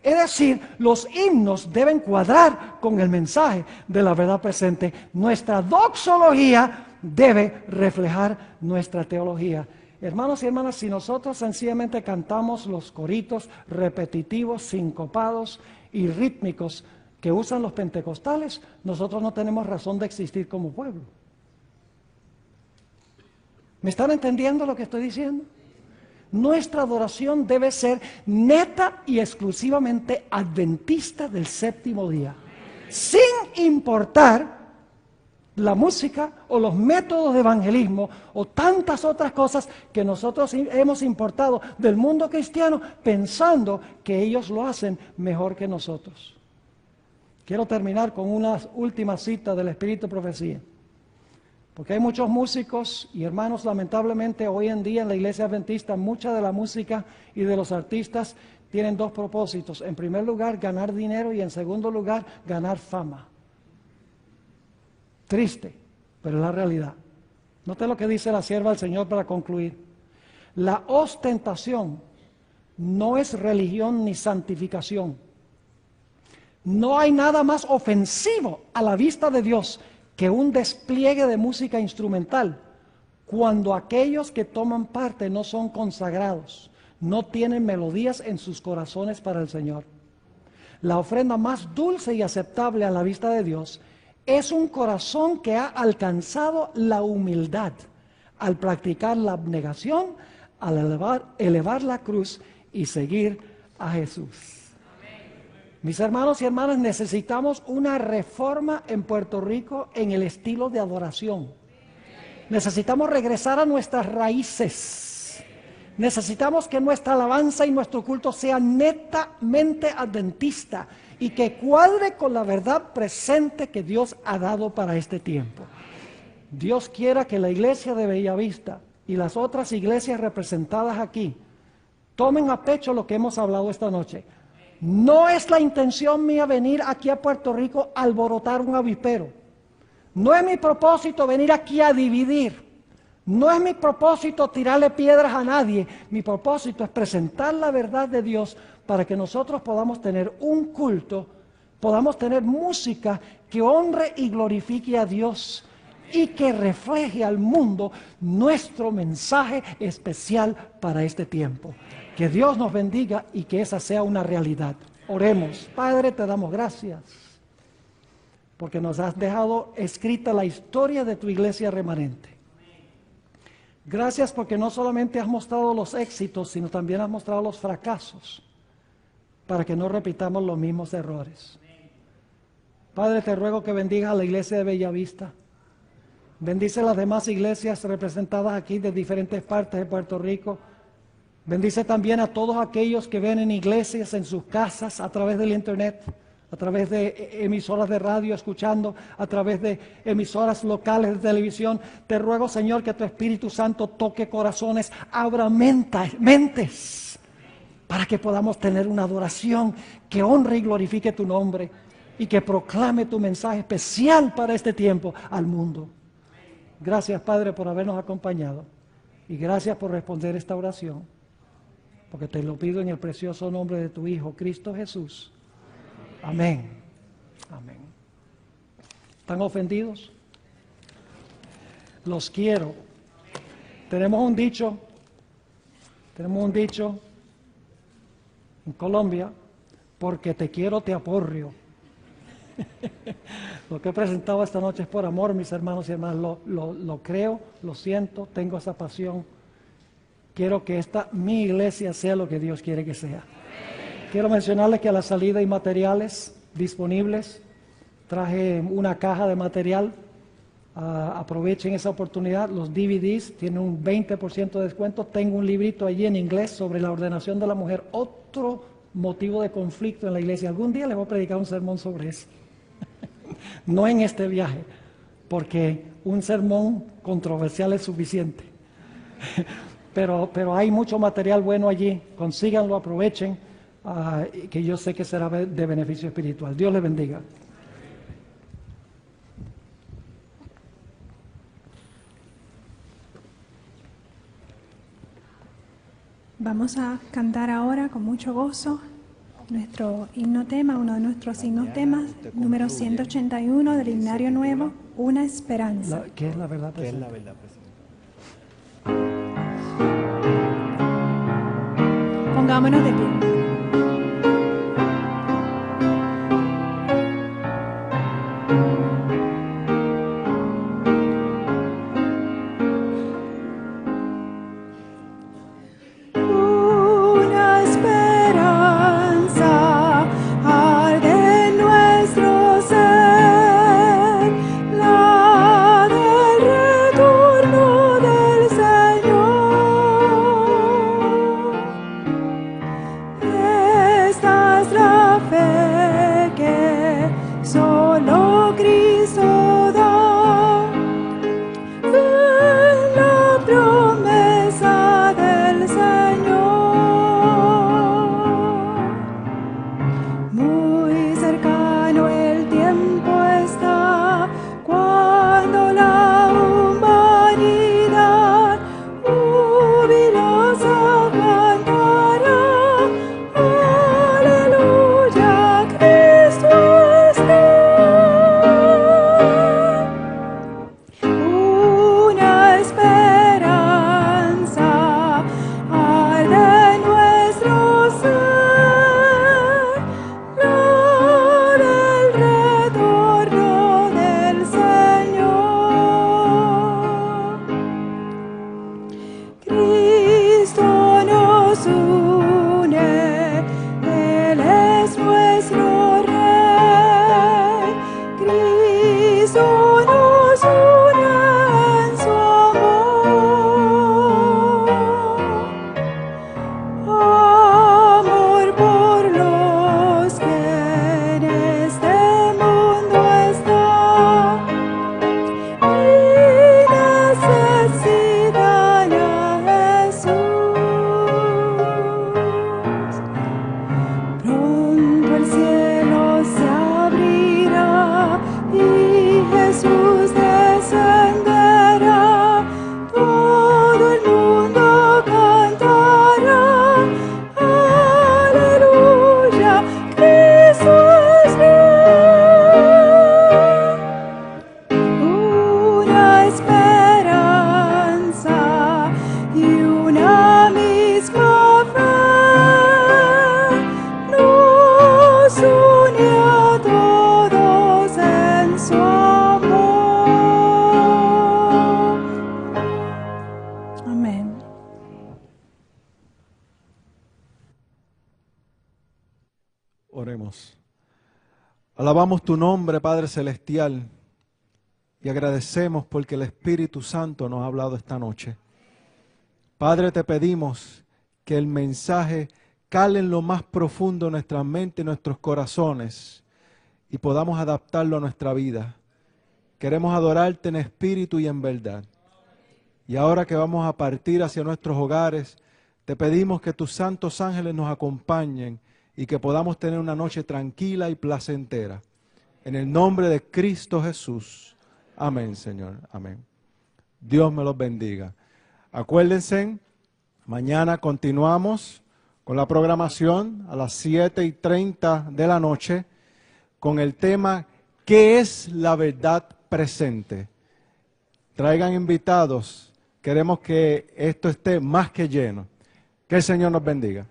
Es decir, los himnos deben cuadrar con el mensaje de la verdad presente. Nuestra doxología debe reflejar nuestra teología. Hermanos y hermanas, si nosotros sencillamente cantamos los coritos repetitivos, sincopados y rítmicos que usan los pentecostales, nosotros no tenemos razón de existir como pueblo. ¿Me están entendiendo lo que estoy diciendo? Nuestra adoración debe ser neta y exclusivamente adventista del séptimo día, sin importar la música o los métodos de evangelismo o tantas otras cosas que nosotros hemos importado del mundo cristiano pensando que ellos lo hacen mejor que nosotros. Quiero terminar con una última cita del Espíritu de Profecía. Porque hay muchos músicos y hermanos, lamentablemente hoy en día en la iglesia adventista, mucha de la música y de los artistas tienen dos propósitos. En primer lugar, ganar dinero y en segundo lugar, ganar fama. Triste, pero es la realidad. Note lo que dice la sierva del Señor para concluir. La ostentación no es religión ni santificación. No hay nada más ofensivo a la vista de Dios que un despliegue de música instrumental, cuando aquellos que toman parte no son consagrados, no tienen melodías en sus corazones para el Señor. La ofrenda más dulce y aceptable a la vista de Dios Es un corazón que ha alcanzado la humildad al practicar la abnegación, al elevar la cruz y seguir a Jesús. Mis hermanos y hermanas, necesitamos una reforma en Puerto Rico en el estilo de adoración. Necesitamos regresar a nuestras raíces. Necesitamos que nuestra alabanza y nuestro culto sea netamente adventista y que cuadre con la verdad presente que Dios ha dado para este tiempo. Dios quiera que la iglesia de Bellavista y las otras iglesias representadas aquí tomen a pecho lo que hemos hablado esta noche. No es la intención mía venir aquí a Puerto Rico a alborotar un avispero. No es mi propósito venir aquí a dividir. No es mi propósito tirarle piedras a nadie. Mi propósito es presentar la verdad de Dios para que nosotros podamos tener un culto, podamos tener música que honre y glorifique a Dios y que refleje al mundo nuestro mensaje especial para este tiempo. Que Dios nos bendiga y que esa sea una realidad. Oremos. Padre, te damos gracias porque nos has dejado escrita la historia de tu iglesia remanente. Gracias porque no solamente has mostrado los éxitos, sino también has mostrado los fracasos, para que no repitamos los mismos errores. Padre, te ruego que bendigas a la iglesia de Bellavista. Bendice las demás iglesias representadas aquí de diferentes partes de Puerto Rico. Bendice también a todos aquellos que ven en iglesias, en sus casas, a través del internet, a través de emisoras de radio, escuchando, a través de emisoras locales de televisión. Te ruego, Señor, que tu Espíritu Santo toque corazones, abra mentes, para que podamos tener una adoración que honre y glorifique tu nombre y que proclame tu mensaje especial para este tiempo al mundo. Gracias, Padre, por habernos acompañado y gracias por responder esta oración, porque te lo pido en el precioso nombre de tu Hijo, Cristo Jesús. Amén. Amén. ¿Están ofendidos? Los quiero. Tenemos un dicho en Colombia: porque te quiero te aporrio. Lo que he presentado esta noche es por amor, mis hermanos y hermanas. Lo creo, lo siento, tengo esa pasión. Quiero que mi iglesia sea lo que Dios quiere que sea. Quiero mencionarles que a la salida hay materiales disponibles. Traje una caja de material. Aprovechen esa oportunidad. Los DVDs tienen un 20% de descuento. Tengo un librito allí en inglés sobre la ordenación de la mujer. Otro motivo de conflicto en la iglesia. Algún día les voy a predicar un sermón sobre eso. No en este viaje, porque un sermón controversial es suficiente. Pero hay mucho material bueno allí. Consíganlo, aprovechen. Que yo sé que será de beneficio espiritual. Dios les bendiga. Vamos a cantar ahora con mucho gozo nuestro himno tema, uno de nuestros himnos temas, número 181 del Himnario Nuevo, Una Esperanza. ¿Qué es la verdad? ¿Qué es la verdad presente? Pongámonos de pie. Una esperanza arde en nuestro ser, la del retorno del Señor. Oremos. Alabamos tu nombre, Padre Celestial, y agradecemos porque el Espíritu Santo nos ha hablado esta noche. Padre, te pedimos que el mensaje cale en lo más profundo de nuestra mente y nuestros corazones y podamos adaptarlo a nuestra vida. Queremos adorarte en espíritu y en verdad. Y ahora que vamos a partir hacia nuestros hogares, te pedimos que tus santos ángeles nos acompañen y que podamos tener una noche tranquila y placentera. En el nombre de Cristo Jesús. Amén, Señor. Amén. Dios me los bendiga. Acuérdense, mañana continuamos con la programación a las 7:30 de la noche con el tema ¿qué es la verdad presente? Traigan invitados. Queremos que esto esté más que lleno. Que el Señor nos bendiga.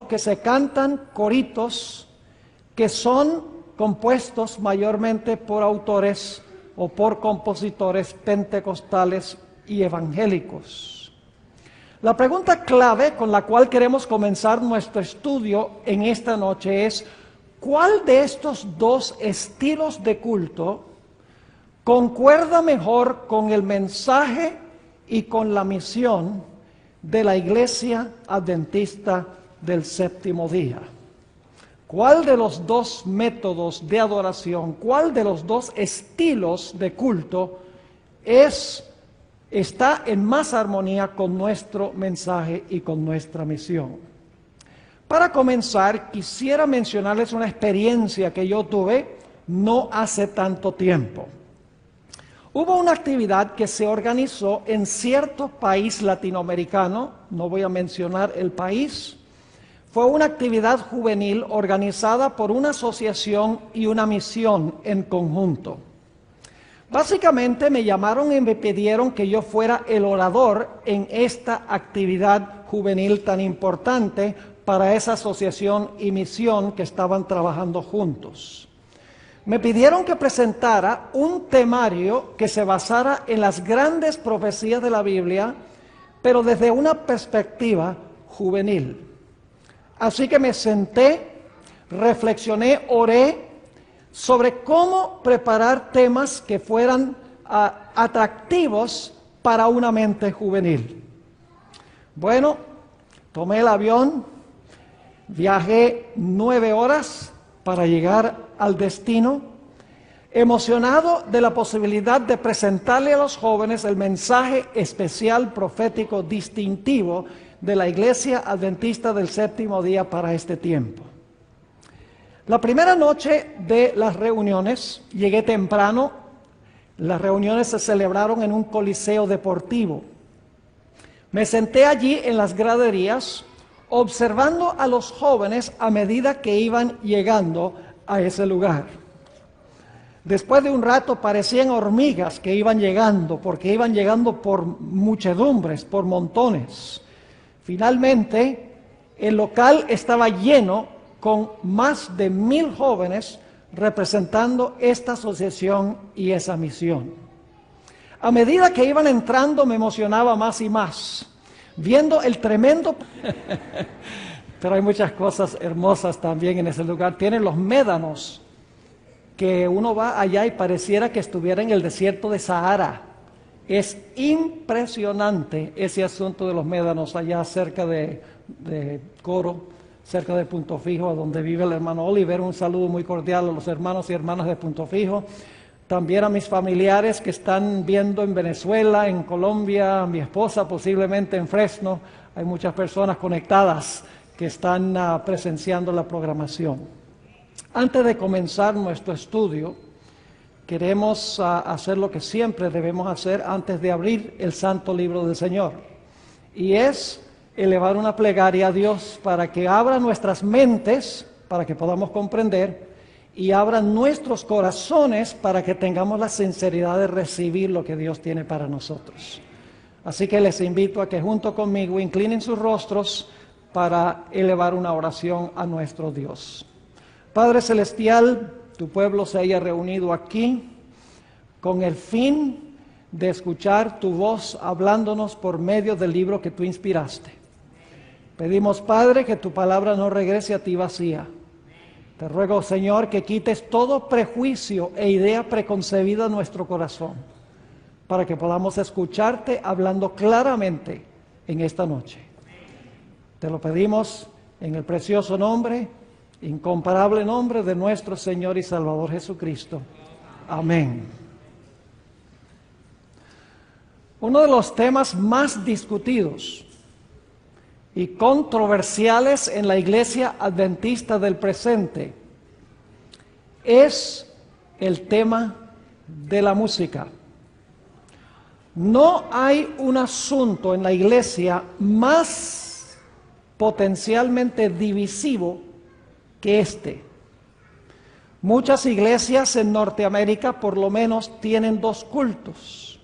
Que se cantan coritos que son compuestos mayormente por autores o por compositores pentecostales y evangélicos. La pregunta clave con la cual queremos comenzar nuestro estudio en esta noche es: ¿cuál de estos dos estilos de culto concuerda mejor con el mensaje y con la misión de la Iglesia Adventista del Séptimo Día? ¿Cuál de los dos métodos de adoración, cuál de los dos estilos de culto está en más armonía con nuestro mensaje y con nuestra misión? Para comenzar, quisiera mencionarles una experiencia que yo tuve no hace tanto tiempo. Hubo una actividad que se organizó en cierto país latinoamericano, no voy a mencionar el país. Fue una actividad juvenil organizada por una asociación y una misión en conjunto. Básicamente me llamaron y me pidieron que yo fuera el orador en esta actividad juvenil tan importante para esa asociación y misión que estaban trabajando juntos. Me pidieron que presentara un temario que se basara en las grandes profecías de la Biblia, pero desde una perspectiva juvenil. Así que me senté, reflexioné, oré sobre cómo preparar temas que fueran atractivos para una mente juvenil. Bueno, tomé el avión, viajé 9 horas para llegar al destino, emocionado de la posibilidad de presentarle a los jóvenes el mensaje especial, profético, distintivo de la Iglesia Adventista del Séptimo Día para este tiempo. La primera noche de las reuniones, llegué temprano. Las reuniones se celebraron en un coliseo deportivo. Me senté allí en las graderías, observando a los jóvenes a medida que iban llegando a ese lugar. Después de un rato parecían hormigas que iban llegando, porque iban llegando por muchedumbres, por montones. Finalmente, el local estaba lleno con más de 1000 jóvenes representando esta asociación y esa misión. A medida que iban entrando me emocionaba más y más, viendo el tremendo... Pero hay muchas cosas hermosas también en ese lugar. Tienen los médanos, que uno va allá y pareciera que estuviera en el desierto de Sahara. Es impresionante ese asunto de los médanos allá cerca de Coro, cerca de Punto Fijo, donde vive el hermano Oliver. Un saludo muy cordial a los hermanos y hermanas de Punto Fijo. También a mis familiares que están viendo en Venezuela, en Colombia, a mi esposa posiblemente en Fresno. Hay muchas personas conectadas que están presenciando la programación. Antes de comenzar nuestro estudio, queremos hacer lo que siempre debemos hacer antes de abrir el Santo Libro del Señor, y es elevar una plegaria a Dios para que abra nuestras mentes, para que podamos comprender, y abra nuestros corazones para que tengamos la sinceridad de recibir lo que Dios tiene para nosotros. Así que les invito a que junto conmigo inclinen sus rostros para elevar una oración a nuestro Dios. Padre Celestial, tu pueblo se haya reunido aquí con el fin de escuchar tu voz hablándonos por medio del libro que tú inspiraste. Pedimos, Padre, que tu palabra no regrese a ti vacía. Te ruego, Señor, que quites todo prejuicio e idea preconcebida en nuestro corazón, para que podamos escucharte hablando claramente en esta noche. Te lo pedimos en el precioso nombre, incomparable nombre de nuestro Señor y Salvador Jesucristo. Amén. Uno de los temas más discutidos y controversiales en la Iglesia Adventista del presente es el tema de la música. No hay un asunto en la Iglesia más potencialmente divisivo que este. Muchas iglesias en Norteamérica por lo menos tienen dos cultos.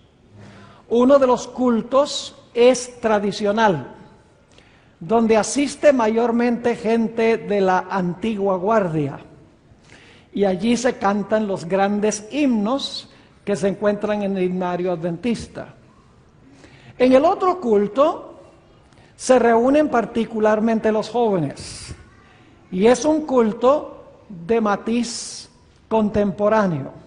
Uno de los cultos es tradicional, donde asiste mayormente gente de la antigua guardia, y allí se cantan los grandes himnos que se encuentran en el himnario adventista. En el otro culto se reúnen particularmente los jóvenes, y es un culto de matiz contemporáneo.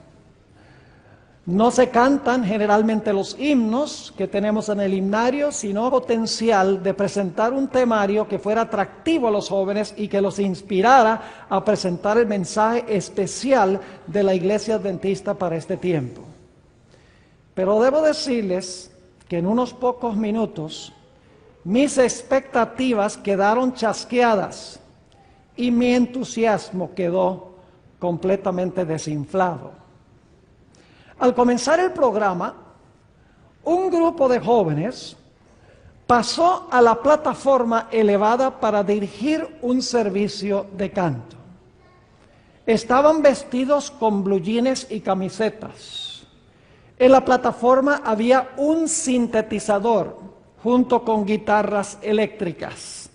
No se cantan generalmente los himnos que tenemos en el himnario, sino potencial de presentar un temario que fuera atractivo a los jóvenes y que los inspirara a presentar el mensaje especial de la Iglesia Adventista para este tiempo. Pero debo decirles que en unos pocos minutos mis expectativas quedaron chasqueadas y mi entusiasmo quedó completamente desinflado. Al comenzar el programa, un grupo de jóvenes pasó a la plataforma elevada para dirigir un servicio de canto. Estaban vestidos con blue jeans y camisetas. En la plataforma había un sintetizador junto con guitarras eléctricas,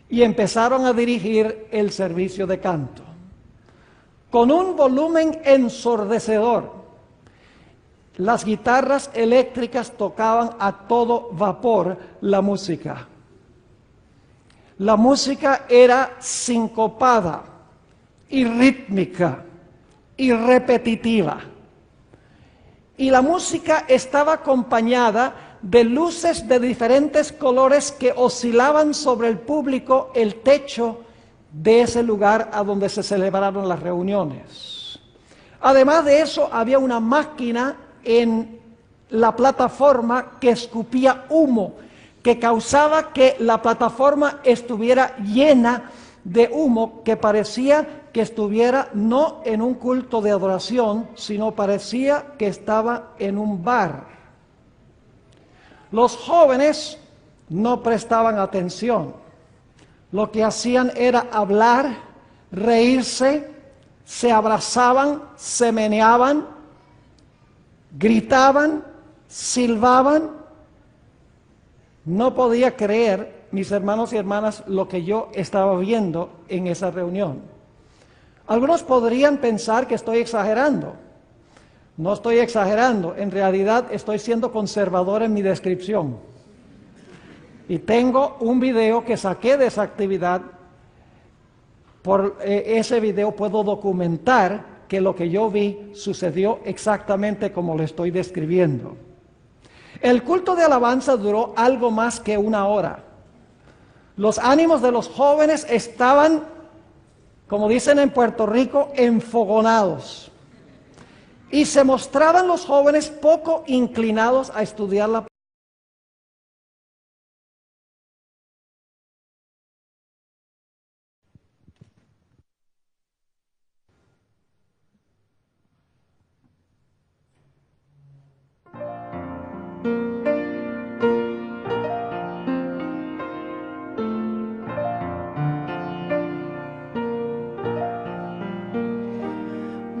y empezaron a dirigir el servicio de canto con un volumen ensordecedor. Las guitarras eléctricas tocaban a todo vapor la música. La música era sincopada y rítmica y repetitiva. Y la música estaba acompañada de luces de diferentes colores que oscilaban sobre el público, el techo de ese lugar a donde se celebraron las reuniones. Además de eso, había una máquina en la plataforma que escupía humo, que causaba que la plataforma estuviera llena de humo, que parecía que estuviera no en un culto de adoración, sino parecía que estaba en un bar. Los jóvenes no prestaban atención. Lo que hacían era hablar, reírse, se abrazaban, se meneaban, gritaban, silbaban. No podía creer, mis hermanos y hermanas, lo que yo estaba viendo en esa reunión. Algunos podrían pensar que estoy exagerando, No estoy exagerando, en realidad estoy siendo conservador en mi descripción. Y tengo un video que saqué de esa actividad. Por ese video puedo documentar que lo que yo vi sucedió exactamente como lo estoy describiendo. El culto de alabanza duró algo más que 1 hora. Los ánimos de los jóvenes estaban, como dicen en Puerto Rico, enfogonados. Y se mostraban los jóvenes poco inclinados a estudiar la palabra.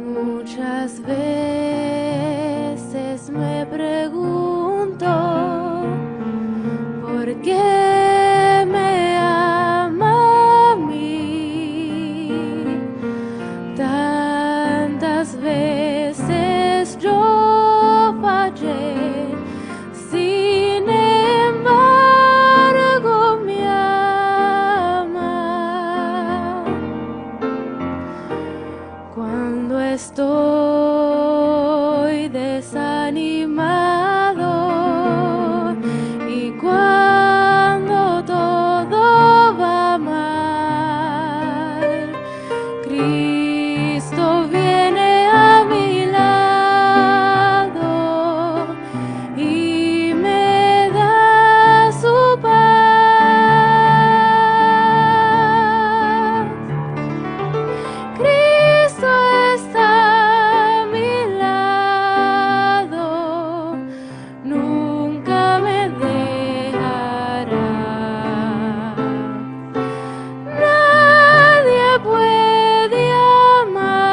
Muchas veces me pregunto por qué me ama a mí. Tantas veces yo fallé, sin embargo me ama. Cuando estoy desanimado y cuando todo va mal, Cristo viene a mi lado y me da su paz. Cristo está a mi lado, nunca me dejará. Nadie puede amarme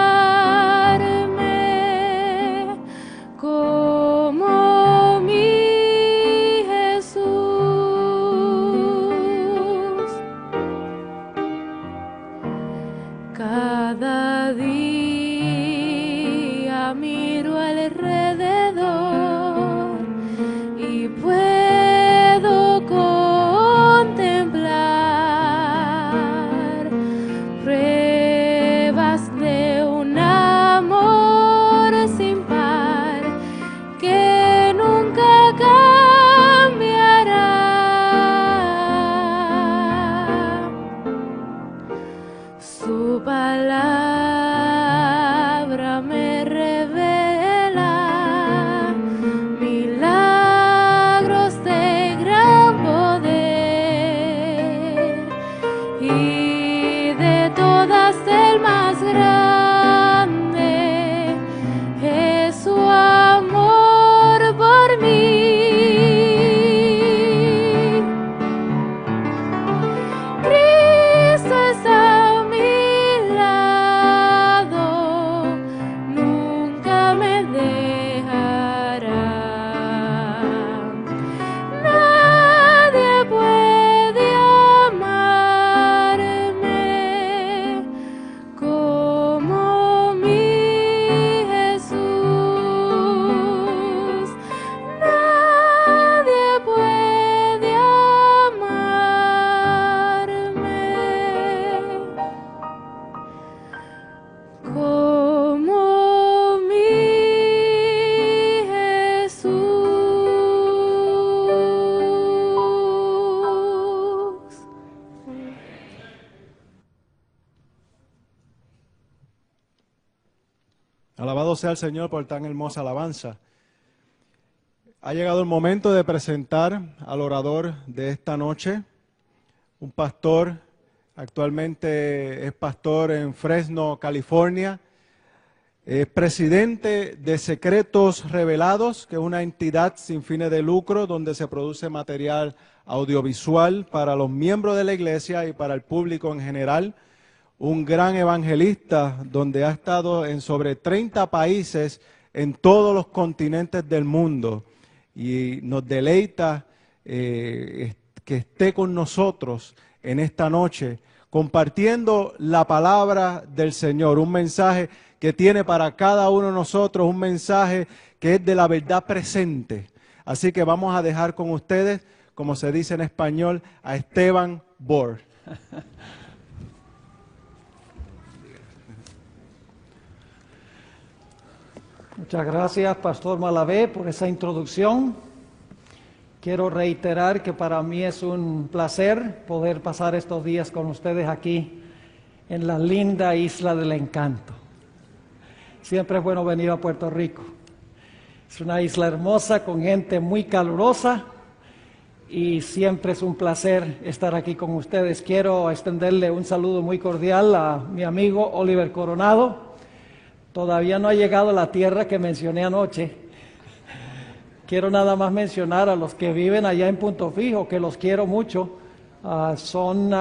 como mi Jesús. Cada día miro alrededor y puedo contemplar pruebas de un amor sin par que nunca cambiará. Su palabra me revela milagros de gran poder, y de todas el más grande es su amor por mí. Cristo está a mi lado, nunca me dejará. Nadie puede amarme como mi Jesús. Nadie puede amarme como mi Jesús. Alabado sea el Señor por tan hermosa alabanza. Ha llegado el momento de presentar al orador de esta noche, un pastor, actualmente es pastor en Fresno, California, es presidente de Secretos Revelados, que es una entidad sin fines de lucro donde se produce material audiovisual para los miembros de la iglesia y para el público en general. Un gran evangelista donde ha estado en sobre 30 países en todos los continentes del mundo, y nos deleita que esté con nosotros en esta noche compartiendo la palabra del Señor, un mensaje que tiene para cada uno de nosotros un mensaje que es de la verdad presente. Así que vamos a dejar con ustedes, como se dice en español, a Esteban Bor. Muchas gracias, Pastor Malavé, por esa introducción. Quiero reiterar que para mí es un placer poder pasar estos días con ustedes aquí en la linda Isla del Encanto. Siempre es bueno venir a Puerto Rico. Es una isla hermosa con gente muy calurosa y siempre es un placer estar aquí con ustedes. Quiero extenderle un saludo muy cordial a mi amigo Oliver Coronado. Todavía no ha llegado a la tierra que mencioné anoche. Quiero nada más mencionar a los que viven allá en Punto Fijo, que los quiero mucho. Son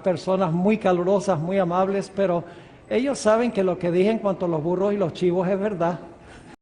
personas muy calurosas, muy amables, pero ellos saben que lo que dije en cuanto a los burros y los chivos es verdad.